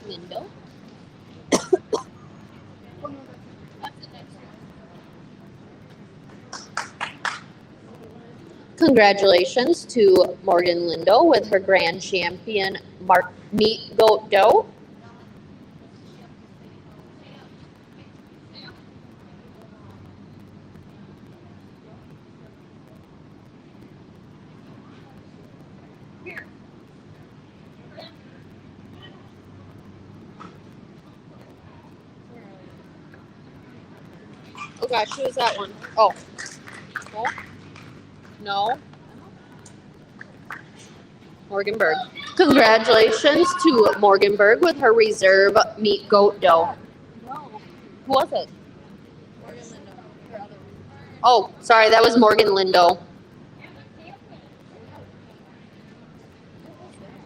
Lindo. Congratulations to Morgan Lindo with her grand champion meat goat doe. Oh gosh, who is that one? Oh. No. Morgan Berg. Congratulations to Morgan Berg with her reserve meat goat doe. Who was it? Morgan Lindo, her other. Oh, sorry, that was Morgan Lindo.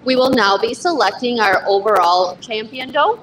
We will now be selecting our overall champion doe.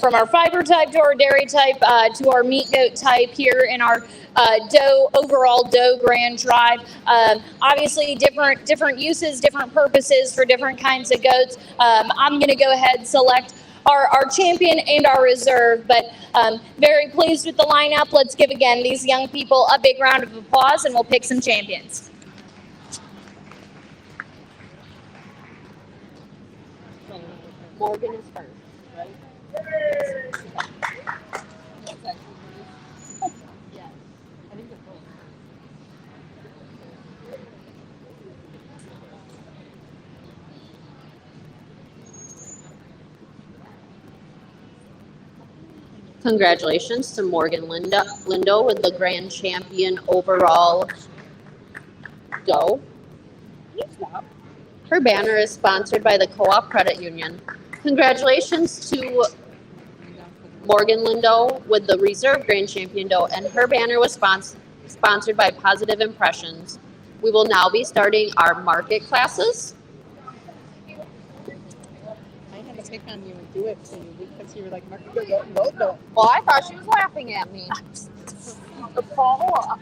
From our fiber type to our dairy type to our meat goat type here in our overall doe grand drive. Obviously different uses, different purposes for different kinds of goats. I'm going to go ahead and select our champion and our reserve, but very pleased with the lineup. Let's give again these young people a big round of applause, and we'll pick some champions. Morgan is first, right? Yeah. I think they're both. Congratulations to Morgan Lindo with the grand champion overall go. Her banner is sponsored by the Co-op Credit Union. Congratulations to Morgan Lindo with the reserve grand champion doe, and her banner was sponsored by Positive Impressions. We will now be starting our market classes. I had to pick on you and do it to you because you were like, Mark, no. Well, I thought she was laughing at me. Paula.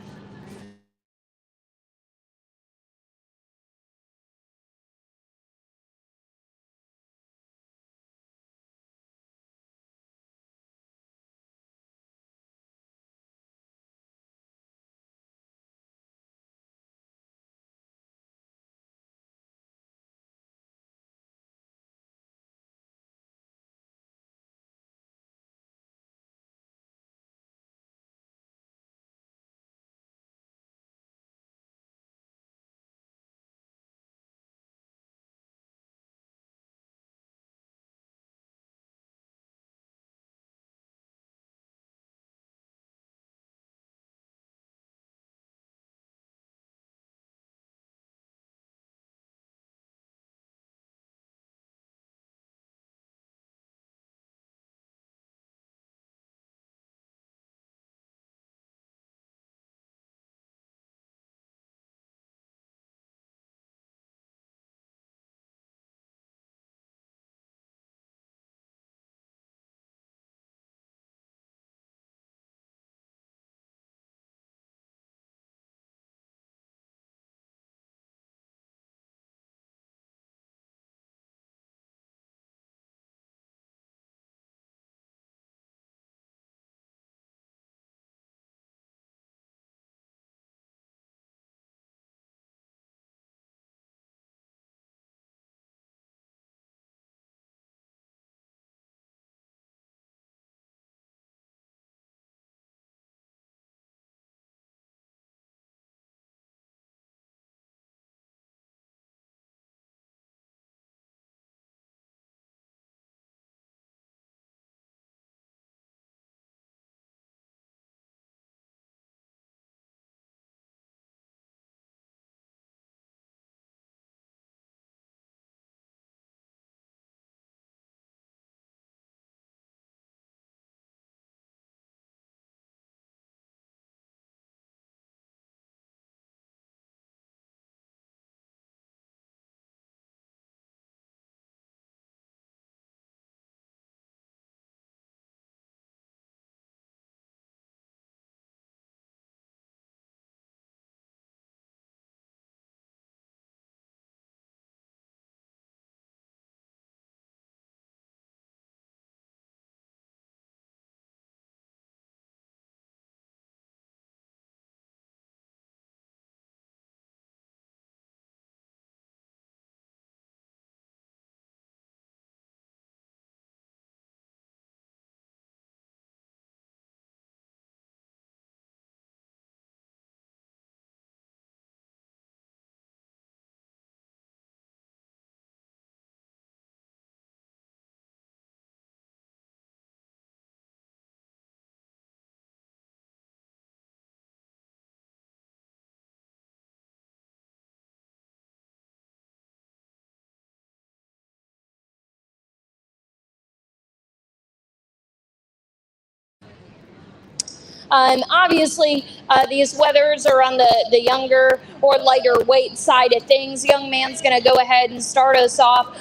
Obviously, these weathers are on the younger or lighter weight side of things. Young man's going to go ahead and start us off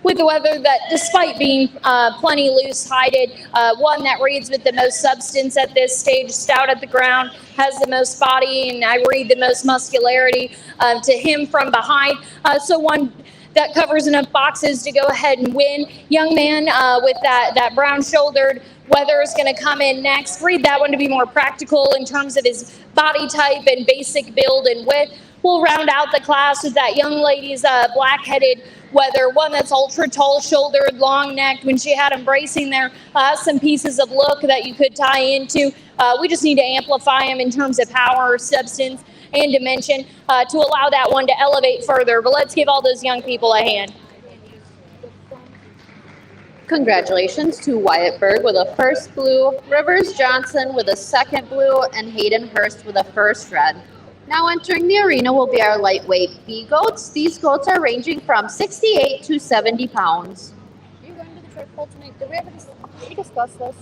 with the weather that, despite being plenty loose-hided, one that reads with the most substance at this stage, stout at the ground, has the most body, and I read the most muscularity to him from behind. So one that covers enough boxes to go ahead and win. Young man with that brown-shouldered weather is going to come in next. Read that one to be more practical in terms of his body type and basic build and width. We'll round out the class with that young lady's black-headed weather, one that's ultra tall-shouldered, long-necked. When she had him bracing there, some pieces of look that you could tie into. We just need to amplify him in terms of power, substance, and dimension to allow that one to elevate further. But let's give all those young people a hand. Congratulations to Wyatt Berg with a first blue, Rivers Johnson with a second blue, and Hayden Hurst with a first red. Now entering the arena will be our lightweight B goats. These goats are ranging from 68 to 70 pounds. Are you going to the trade poll tonight? Did we discuss this?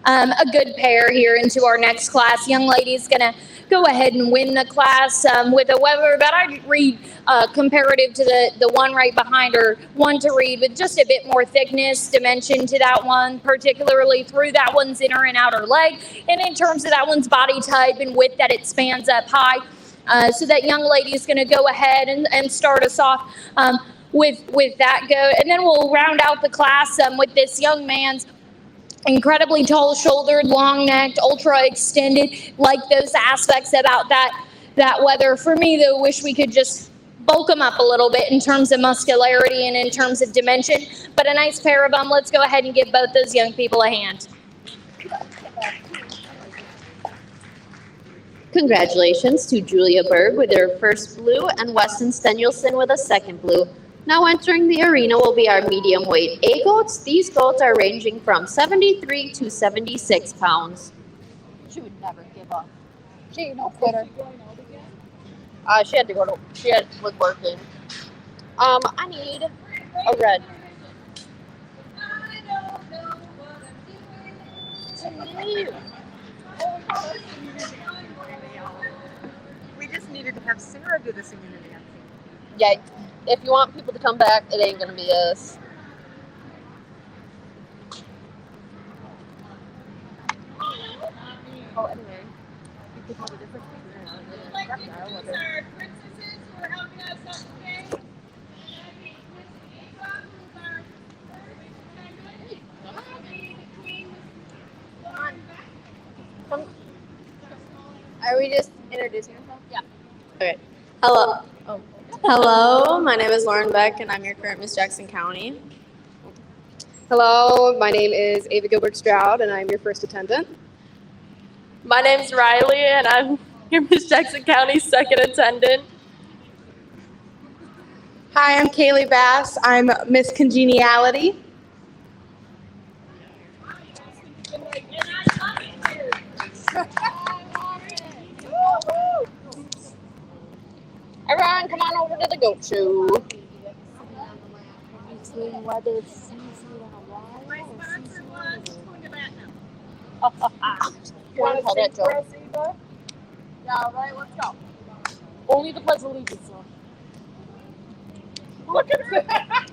A good pair here into our next class. Young lady's going to go ahead and win the class with a Weber, but I'd read comparative to the one right behind her, one to read with just a bit more thickness, dimension to that one, particularly through that one's inner and outer leg, and in terms of that one's body type and width that it spans up high. So that young lady is going to go ahead and start us off with that go. And then we'll round out the class with this young man's incredibly tall-shouldered, long-necked, ultra-extended. Like those aspects about that weather. For me, though, wish we could just bulk them up a little bit in terms of muscularity and in terms of dimension. But a nice pair of them. Let's go ahead and give both those young people a hand. Congratulations to Julia Berg with her first blue and Weston Stenulson with a second blue. Now entering the arena will be our medium weight A goats. These goats are ranging from 73 to 76 pounds. She would never give up. She ain't no quitter. She was working. I need a red. We just needed to have Sarah do the singing and dancing. Yeah, if you want people to come back, it ain't gonna be us. Oh, anyway. You could have a different thing. Princesses who are helping us today. Are we just introducing ourselves? Yeah. Okay. Hello. Oh. Hello, my name is Lauren Beck, and I'm your current Miss Jackson County. Hello, my name is Ava Gilbert Stroud, and I'm your first attendant. My name's Riley, and I'm your Miss Jackson County second attendant. Hi, I'm Kaylee Bass. I'm Miss Congeniality. Everyone, come on over to the goat show. Whether it's season My sponsor was You want to tell that joke? Yeah, right, let's go. Only the Pledge of Allegiance. Look at that.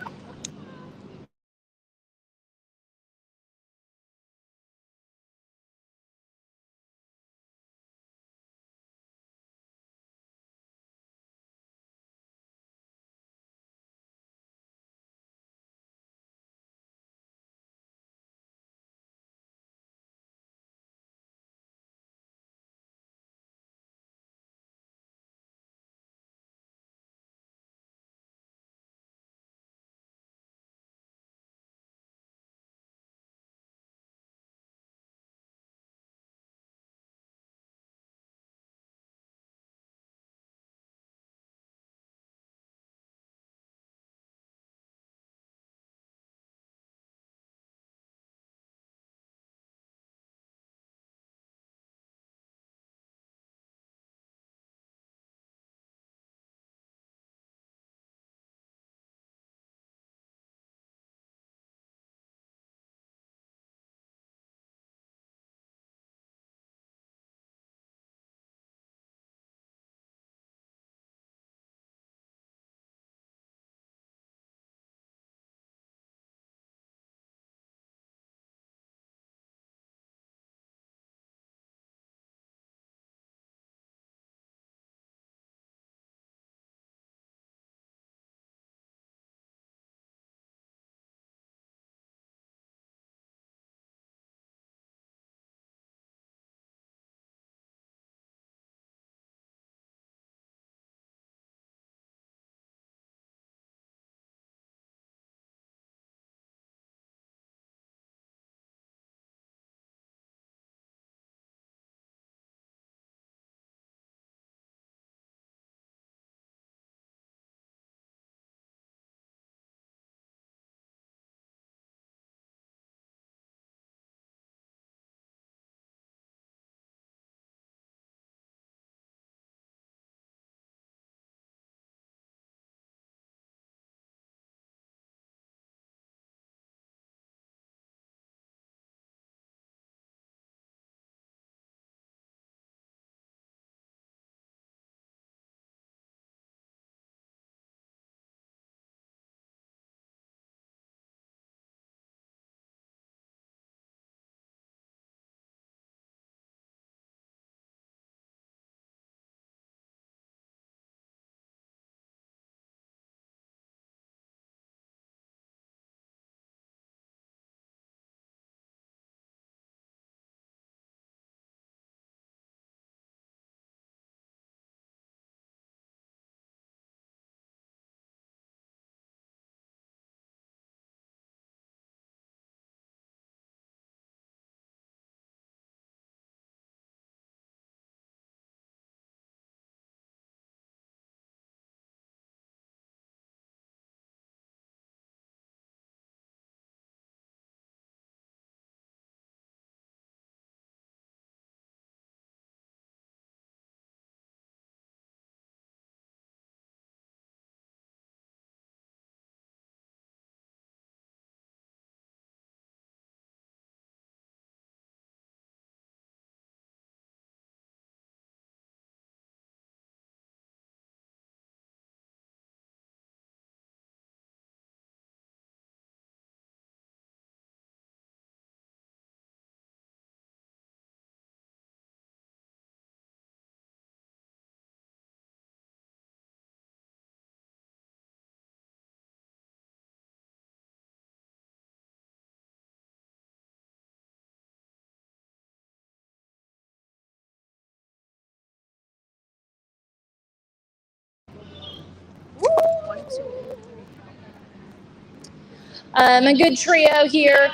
A good trio here.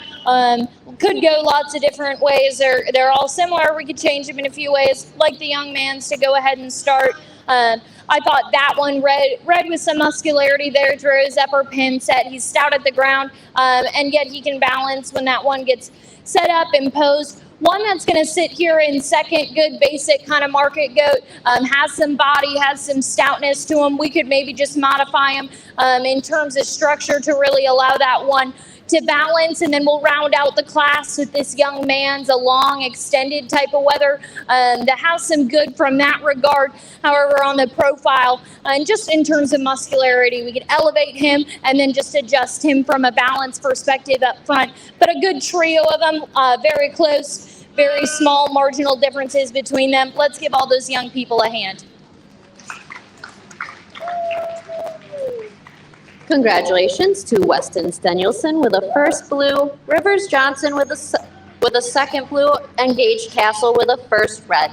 Could go lots of different ways. They're all similar. We could change them in a few ways. Like the young man's to go ahead and start. I thought that one, red with some muscularity there through his upper pin set. He's stout at the ground, and yet he can balance when that one gets set up and posed. One that's going to sit here in second, good basic kind of market goat, has some body, has some stoutness to him. We could maybe just modify him in terms of structure to really allow that one to balance, and then we'll round out the class with this young man's a long extended type of weather that has some good from that regard. However, on the profile and just in terms of muscularity, we could elevate him and then just adjust him from a balance perspective up front. But a good trio of them, very close, very small marginal differences between them. Let's give all those young people a hand. Congratulations to Weston Stenulson with a first blue, Rivers Johnson with a second blue, and Gage Castle with a first red.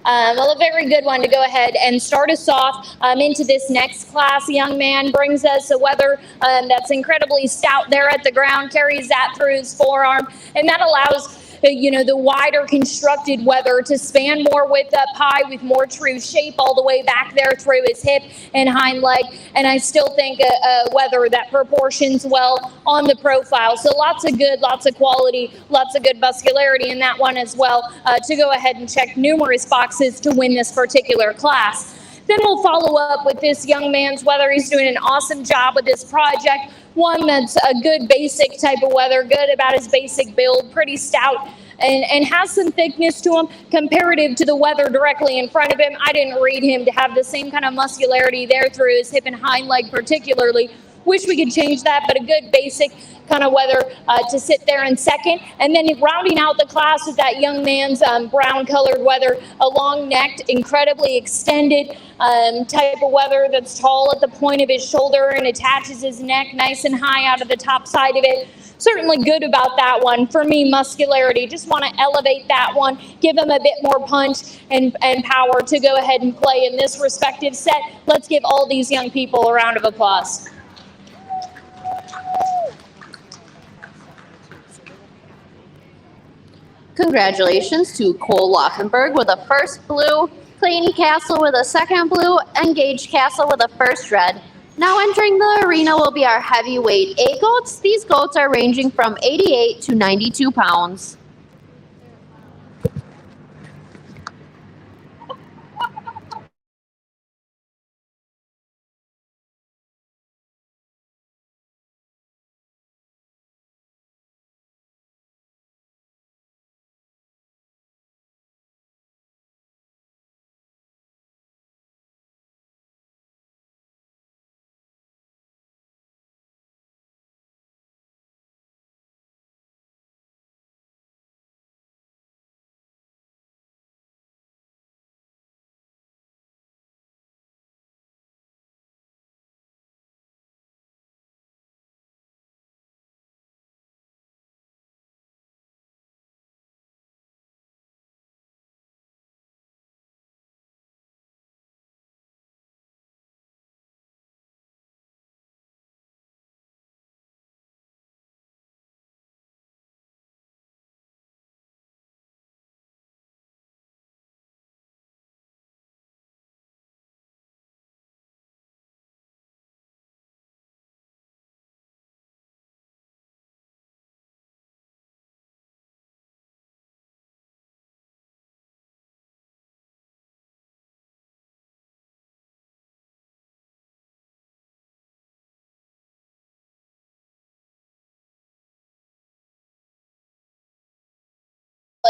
Well, a very good one to go ahead and start us off into this next class. Young man brings us a weather that's incredibly stout there at the ground, carries that through his forearm, and that allows the wider constructed weather to span more width up high with more true shape all the way back there through his hip and hind leg. And I still think a weather that proportions well on the profile. So lots of good, lots of quality, lots of good muscularity in that one as well to go ahead and check numerous boxes to win this particular class. Then we'll follow up with this young man's weather. He's doing an awesome job with this project. One that's a good basic type of weather, good about his basic build, pretty stout, and has some thickness to him comparative to the weather directly in front of him. I didn't read him to have the same kind of muscularity there through his hip and hind leg particularly. Wish we could change that, but a good basic kind of weather to sit there in second. And then rounding out the class with that young man's brown colored weather, a long necked, incredibly extended type of weather that's tall at the point of his shoulder and attaches his neck nice and high out of the top side of it. Certainly good about that one. For me, muscularity, just want to elevate that one, give him a bit more punch and power to go ahead and play in this respective set. Let's give all these young people a round of applause. Congratulations to Cole Laufenberg with a first blue, Clayton Castle with a second blue, and Gage Castle with a first red. Now entering the arena will be our heavyweight A goats. These goats are ranging from 88 to 92 pounds.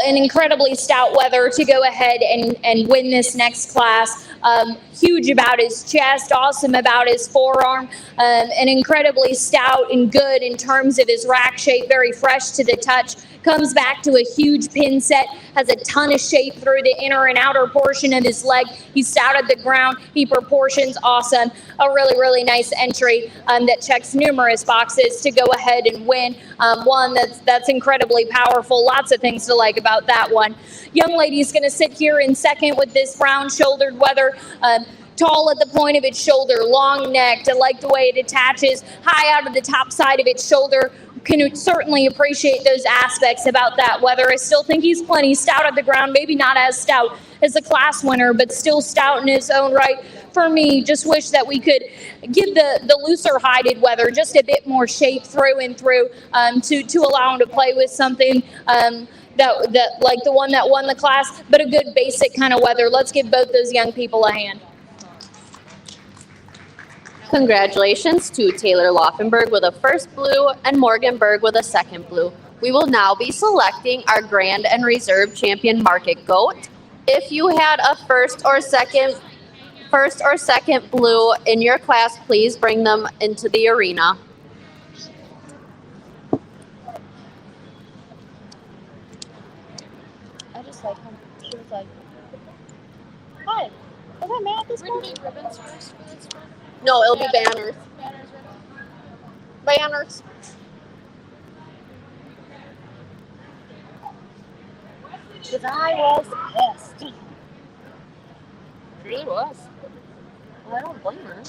An incredibly stout weather to go ahead and win this next class. Huge about his chest, awesome about his forearm, and incredibly stout and good in terms of his rack shape, very fresh to the touch. Comes back to a huge pin set, has a ton of shape through the inner and outer portion of his leg. He's stout at the ground. He proportions awesome. A really, really nice entry that checks numerous boxes to go ahead and win. One that's incredibly powerful. Lots of things to like about that one. Young lady's going to sit here in second with this brown-shouldered wether. Tall at the point of its shoulder, long necked. I like the way it attaches high out of the top side of its shoulder. Can certainly appreciate those aspects about that wether. I still think he's plenty stout at the ground, maybe not as stout as a class winner, but still stout in his own right. For me, just wish that we could give the looser hided wether just a bit more shape through and through to allow him to play with something that like the one that won the class, but a good basic kind of wether. Let's give both those young people a hand. Congratulations to Taylor Laufenberg with a first blue and Morgan Berg with a second blue. We will now be selecting our Grand and Reserve Champion Market Goat. If you had a first or second blue in your class, please bring them into the arena. I just like him. She was like, "Hi, is that Matt at this point?" Ribbons first for this one. No, it'll be banners. Banners. Because I was pissed. She really was. Well, I don't blame her.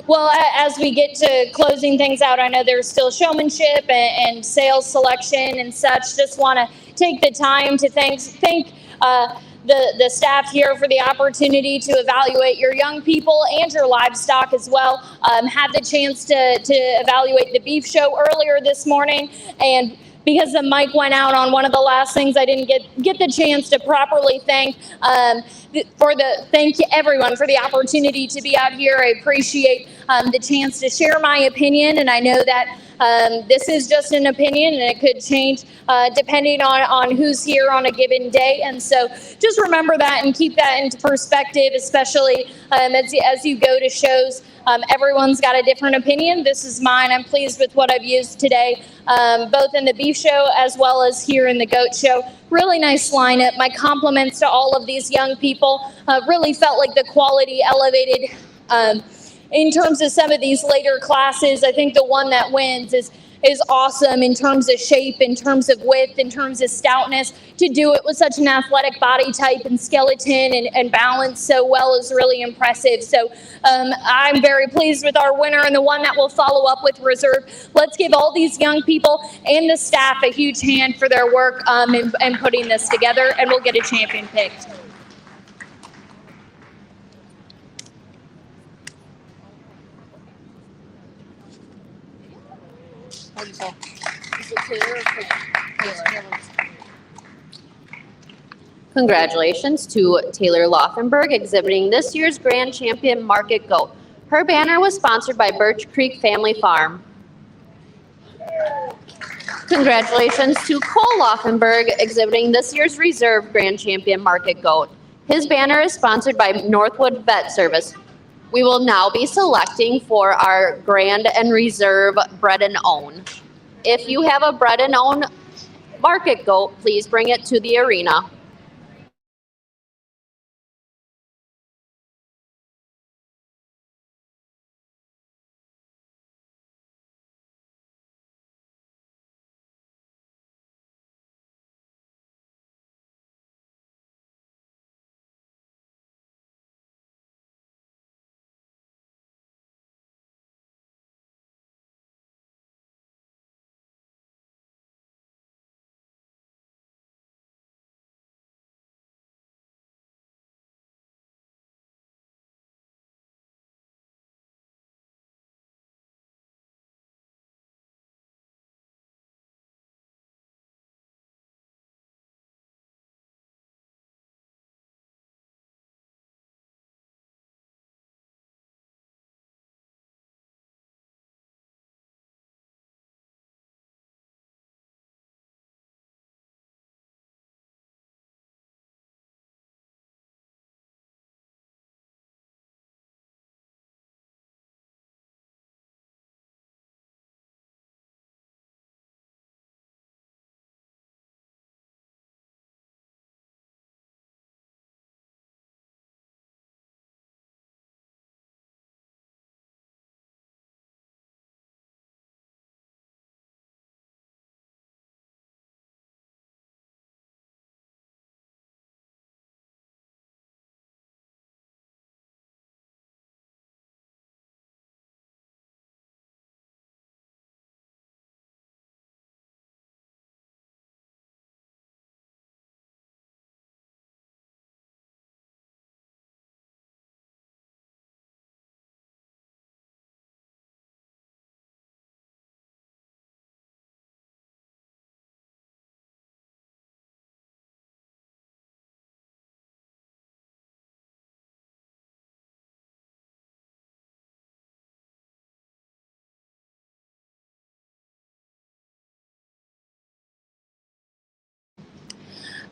Well, as we get to closing things out, I know there's still showmanship and sales selection and such. Just want to take the time to thank the staff here for the opportunity to evaluate your young people and your livestock as well. Had the chance to evaluate the beef show earlier this morning, and because the mic went out on one of the last things, I didn't get the chance to properly thank you everyone for the opportunity to be out here. I appreciate the chance to share my opinion, and I know that this is just an opinion and it could change depending on who's here on a given day. And so just remember that and keep that into perspective, especially as you go to shows. Everyone's got a different opinion. This is mine. I'm pleased with what I've used today, both in the beef show as well as here in the goat show. Really nice lineup. My compliments to all of these young people. Really felt like the quality elevated in terms of some of these later classes. I think the one that wins is awesome in terms of shape, in terms of width, in terms of stoutness. To do it with such an athletic body type and skeleton and balance so well is really impressive. So I'm very pleased with our winner and the one that will follow up with reserve. Let's give all these young people and the staff a huge hand for their work in putting this together, and we'll get a champion picked. Congratulations to Taylor Laufenberg exhibiting this year's Grand Champion Market Goat. Her banner was sponsored by Birch Creek Family Farm. Congratulations to Cole Laufenberg exhibiting this year's Reserve Grand Champion Market Goat. His banner is sponsored by Northwood Vet Service. We will now be selecting for our Grand and Reserve Bred and Own. If you have a Bred and Own Market Goat, please bring it to the arena.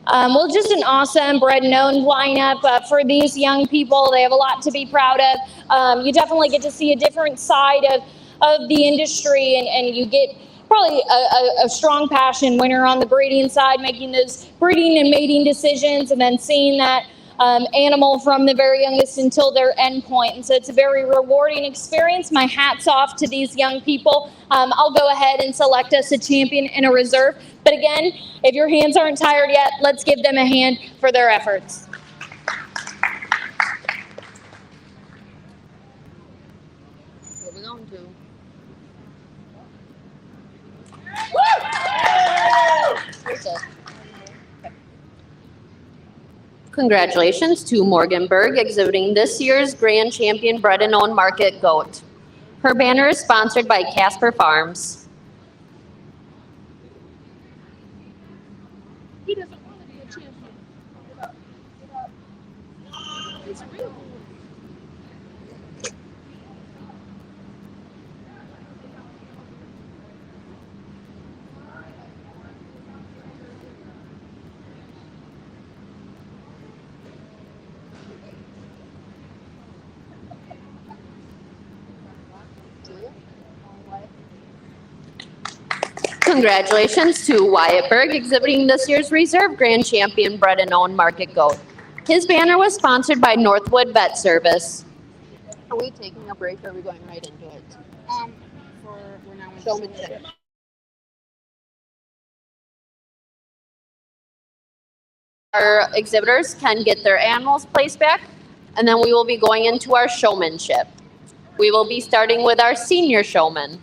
Well, just an awesome bred and owned lineup for these young people. They have a lot to be proud of. You definitely get to see a different side of the industry, and you get probably a strong passion when you're on the breeding side, making those breeding and mating decisions, and then seeing that animal from the very youngest until their end point. And so it's a very rewarding experience. My hat's off to these young people. I'll go ahead and select us a champion and a reserve. But again, if your hands aren't tired yet, let's give them a hand for their efforts. Congratulations to Morgan Berg exhibiting this year's Grand Champion Bred and Owned Market Goat. Her banner is sponsored by Casper Farms. He doesn't want to be a champion. He's real. Congratulations to Wyatt Berg exhibiting this year's Reserve Grand Champion Bred and Owned Market Goat. His banner was sponsored by Northwood Vet Service. Are we taking a break or are we going right into it? We're now in showmanship. Our exhibitors can get their animals placed back, and then we will be going into our showmanship. We will be starting with our senior showman.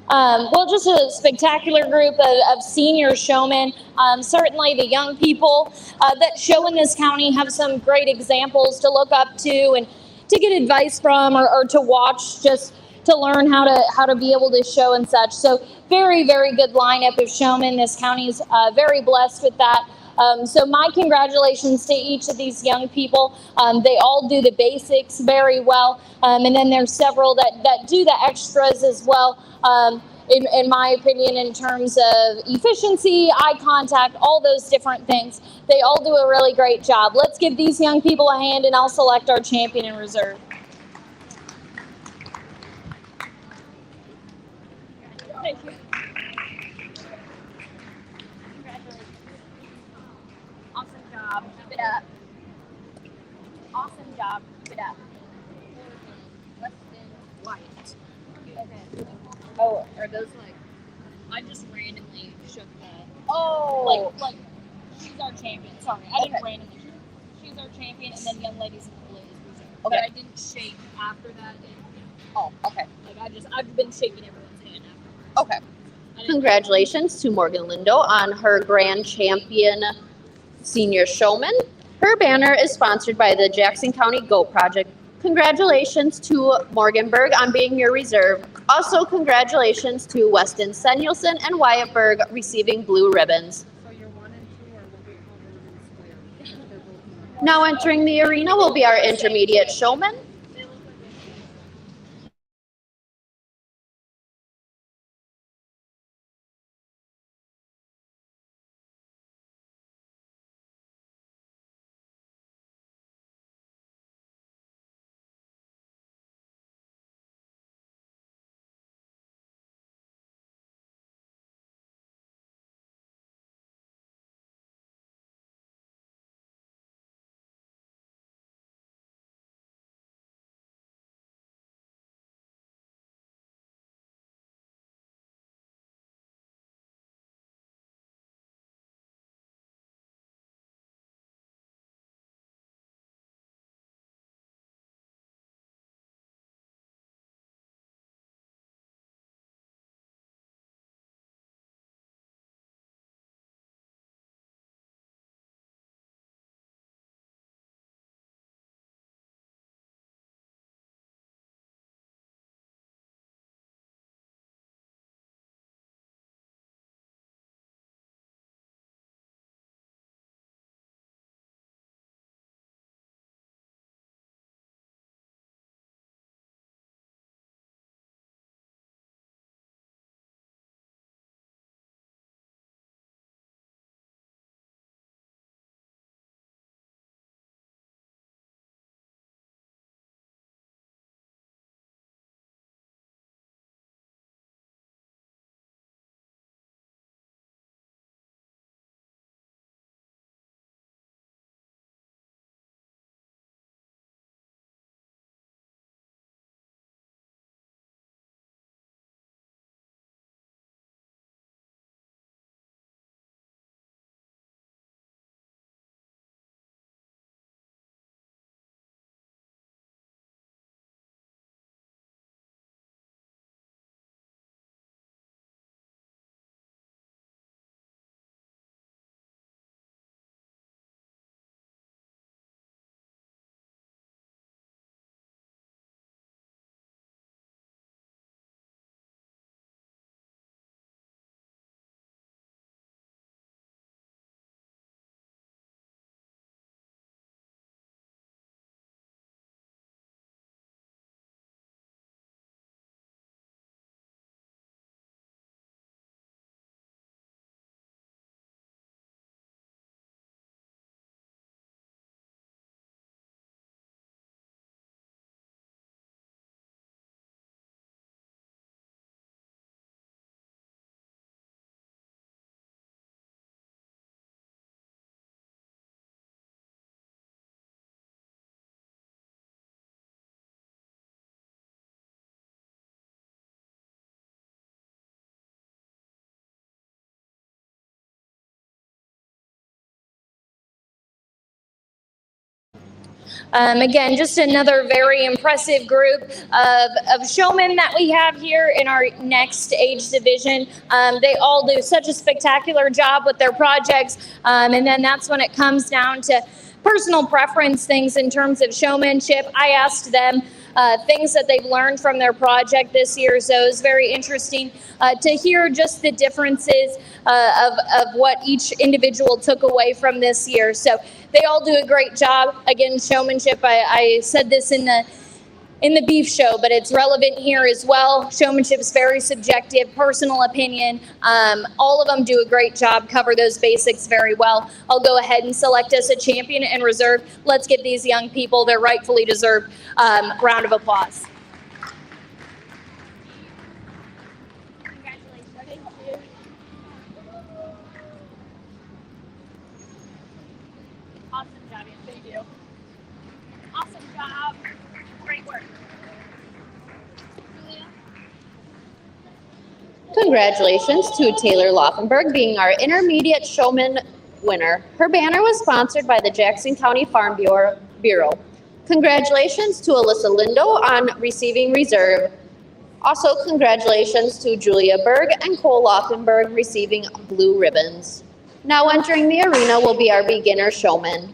Well, just a spectacular group of senior showmen. Certainly, the young people that show in this county have some great examples to look up to and to get advice from, or to watch, just to learn how to be able to show and such. So, very very good lineup of showmen. This county is very blessed with that. So my congratulations to each of these young people. They all do the basics very well, and then there's several that do the extras as well. In my opinion, in terms of efficiency, eye contact, all those different things, they all do a really great job. Let's give these young people a hand, and I'll select our champion in reserve. Thank you. Awesome job. Keep it up. Awesome job. Keep it up. Weston White. Okay. Oh, are those like? I just randomly shook the. Oh, like she's our champion. Sorry, I didn't Okay. randomly. She's our champion, and then young ladies in the blue is reserved. Okay. But I didn't shake after that. Oh, okay. I've been shaking everyone's hand after. Okay. Congratulations to Morgan Lindo on her Grand Champion Senior Showman. Her banner is sponsored by the Jackson County Goat Project. Congratulations to Morgan Berg on being your reserve. Also, congratulations to Weston Samuelson and Wyatt Berg receiving blue ribbons. So you're 1 and 2, or will we call them in square? They're both Now entering the arena will be our intermediate showman. Again, just another very impressive group of showmen that we have here in our next age division. They all do such a spectacular job with their projects. And then that's when it comes down to personal preference things in terms of showmanship. I asked them things that they've learned from their project this year. So it was very interesting to hear just the differences of what each individual took away from this year. So they all do a great job. Again, showmanship, I said this in the beef show, but it's relevant here as well. Showmanship is very subjective, personal opinion. All of them do a great job, cover those basics very well. I'll go ahead and select us a champion and reserve. Let's give these young people their rightfully deserved round of applause. Awesome job, Ian. Thank you. Awesome job. Great work. Julia? Congratulations to Taylor Laufenberg being our intermediate showman winner. Her banner was sponsored by the Jackson County Farm Bureau. Congratulations to Alyssa Lindo on receiving reserve. Also, congratulations to Julia Berg and Cole Laufenberg receiving blue ribbons. Now entering the arena will be our beginner showman.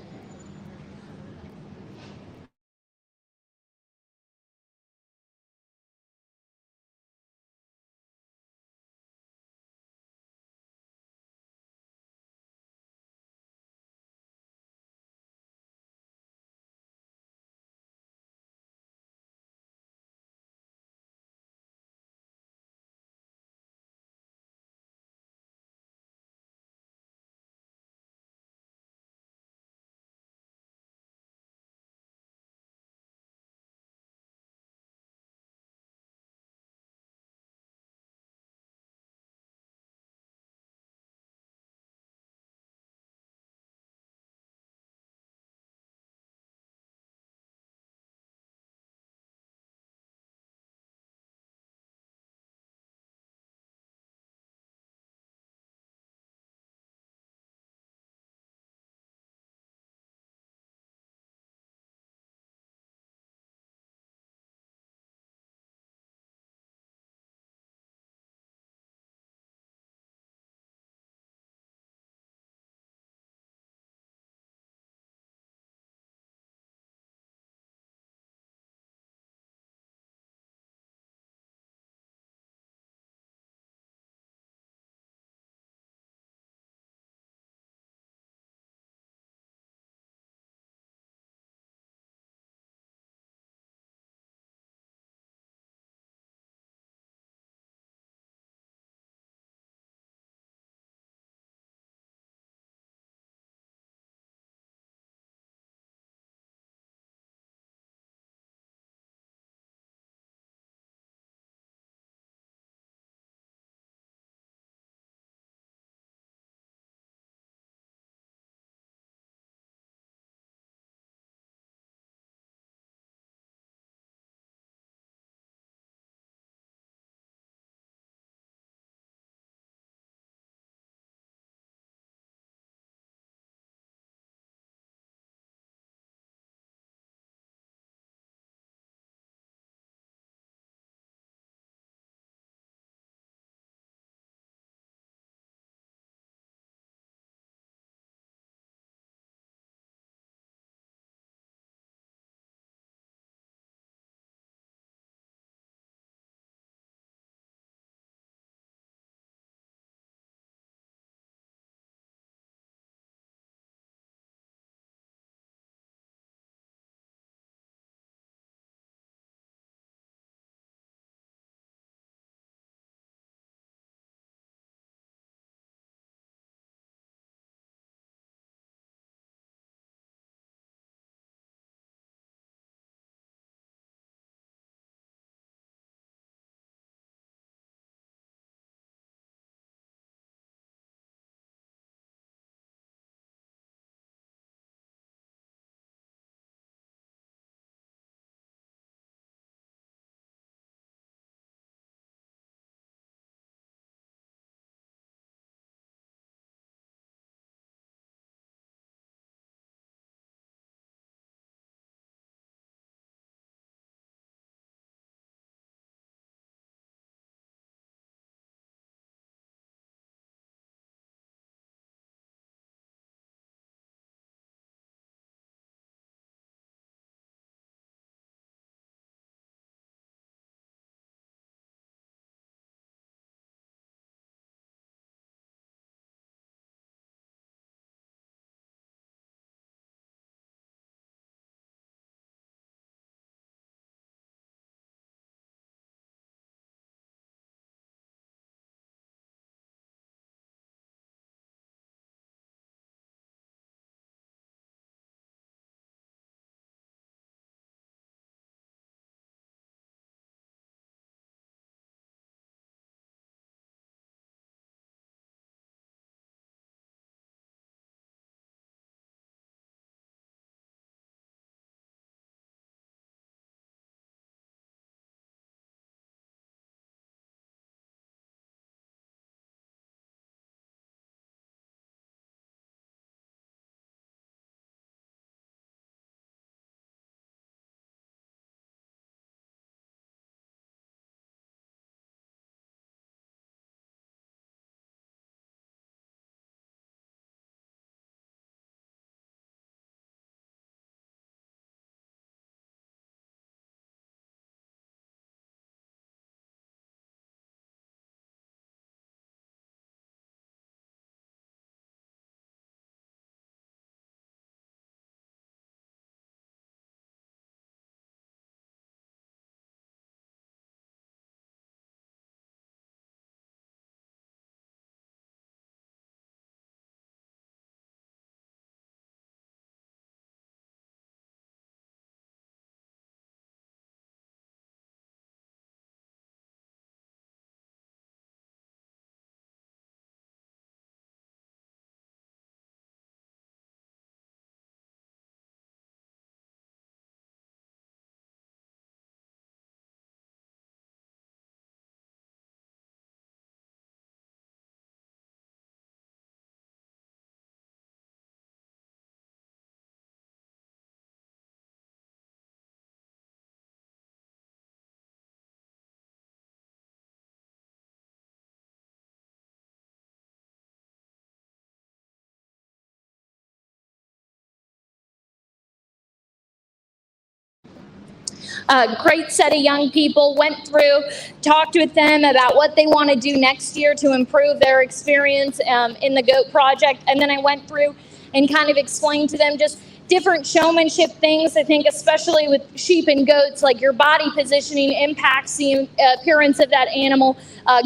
Great set of young people, went through, talked with them about what they want to do next year to improve their experience in the GOAT project. And then I went through and kind of explained to them just different showmanship things. I think especially with sheep and goats, like your body positioning impacts the appearance of that animal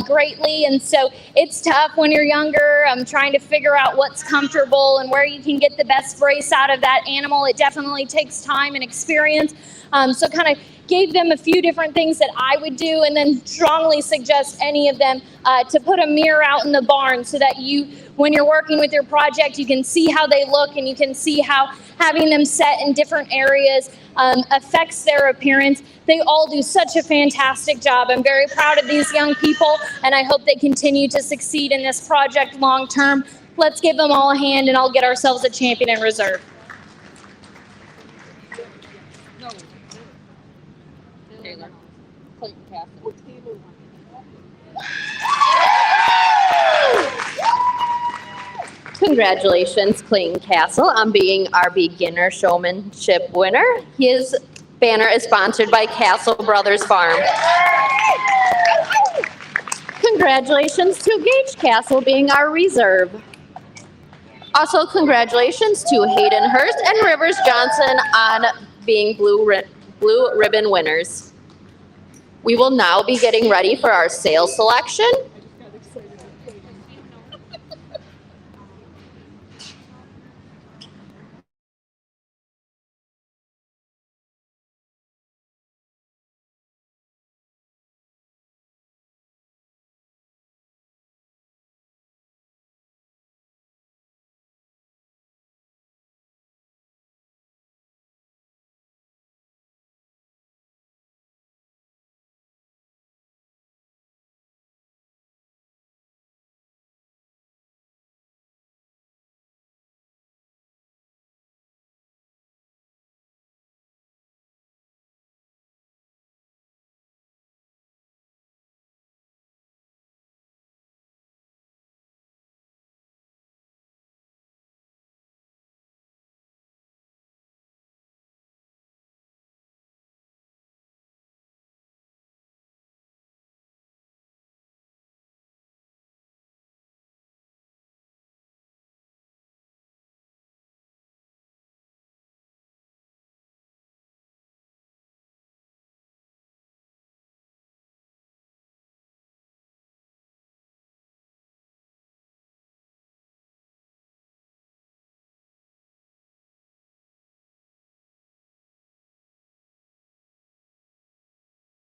greatly. And so it's tough when you're younger, trying to figure out what's comfortable and where you can get the best brace out of that animal. It definitely takes time and experience. So kind of gave them a few different things that I would do, and then strongly suggest any of them to put a mirror out in the barn so that when you're working with your project, you can see how they look and you can see how having them set in different areas affects their appearance. They all do such a fantastic job. I'm very proud of these young people, and I hope they continue to succeed in this project long term. Let's give them all a hand, and I'll get ourselves a champion in reserve. Taylor. Clayton Castle. Congratulations, Clayton Castle, on being our beginner showmanship winner. His banner is sponsored by Castle Brothers Farm. Congratulations to Gage Castle being our reserve. Also, congratulations to Hayden Hurst and Rivers Johnson on being blue ribbon winners. We will now be getting ready for our sales selection.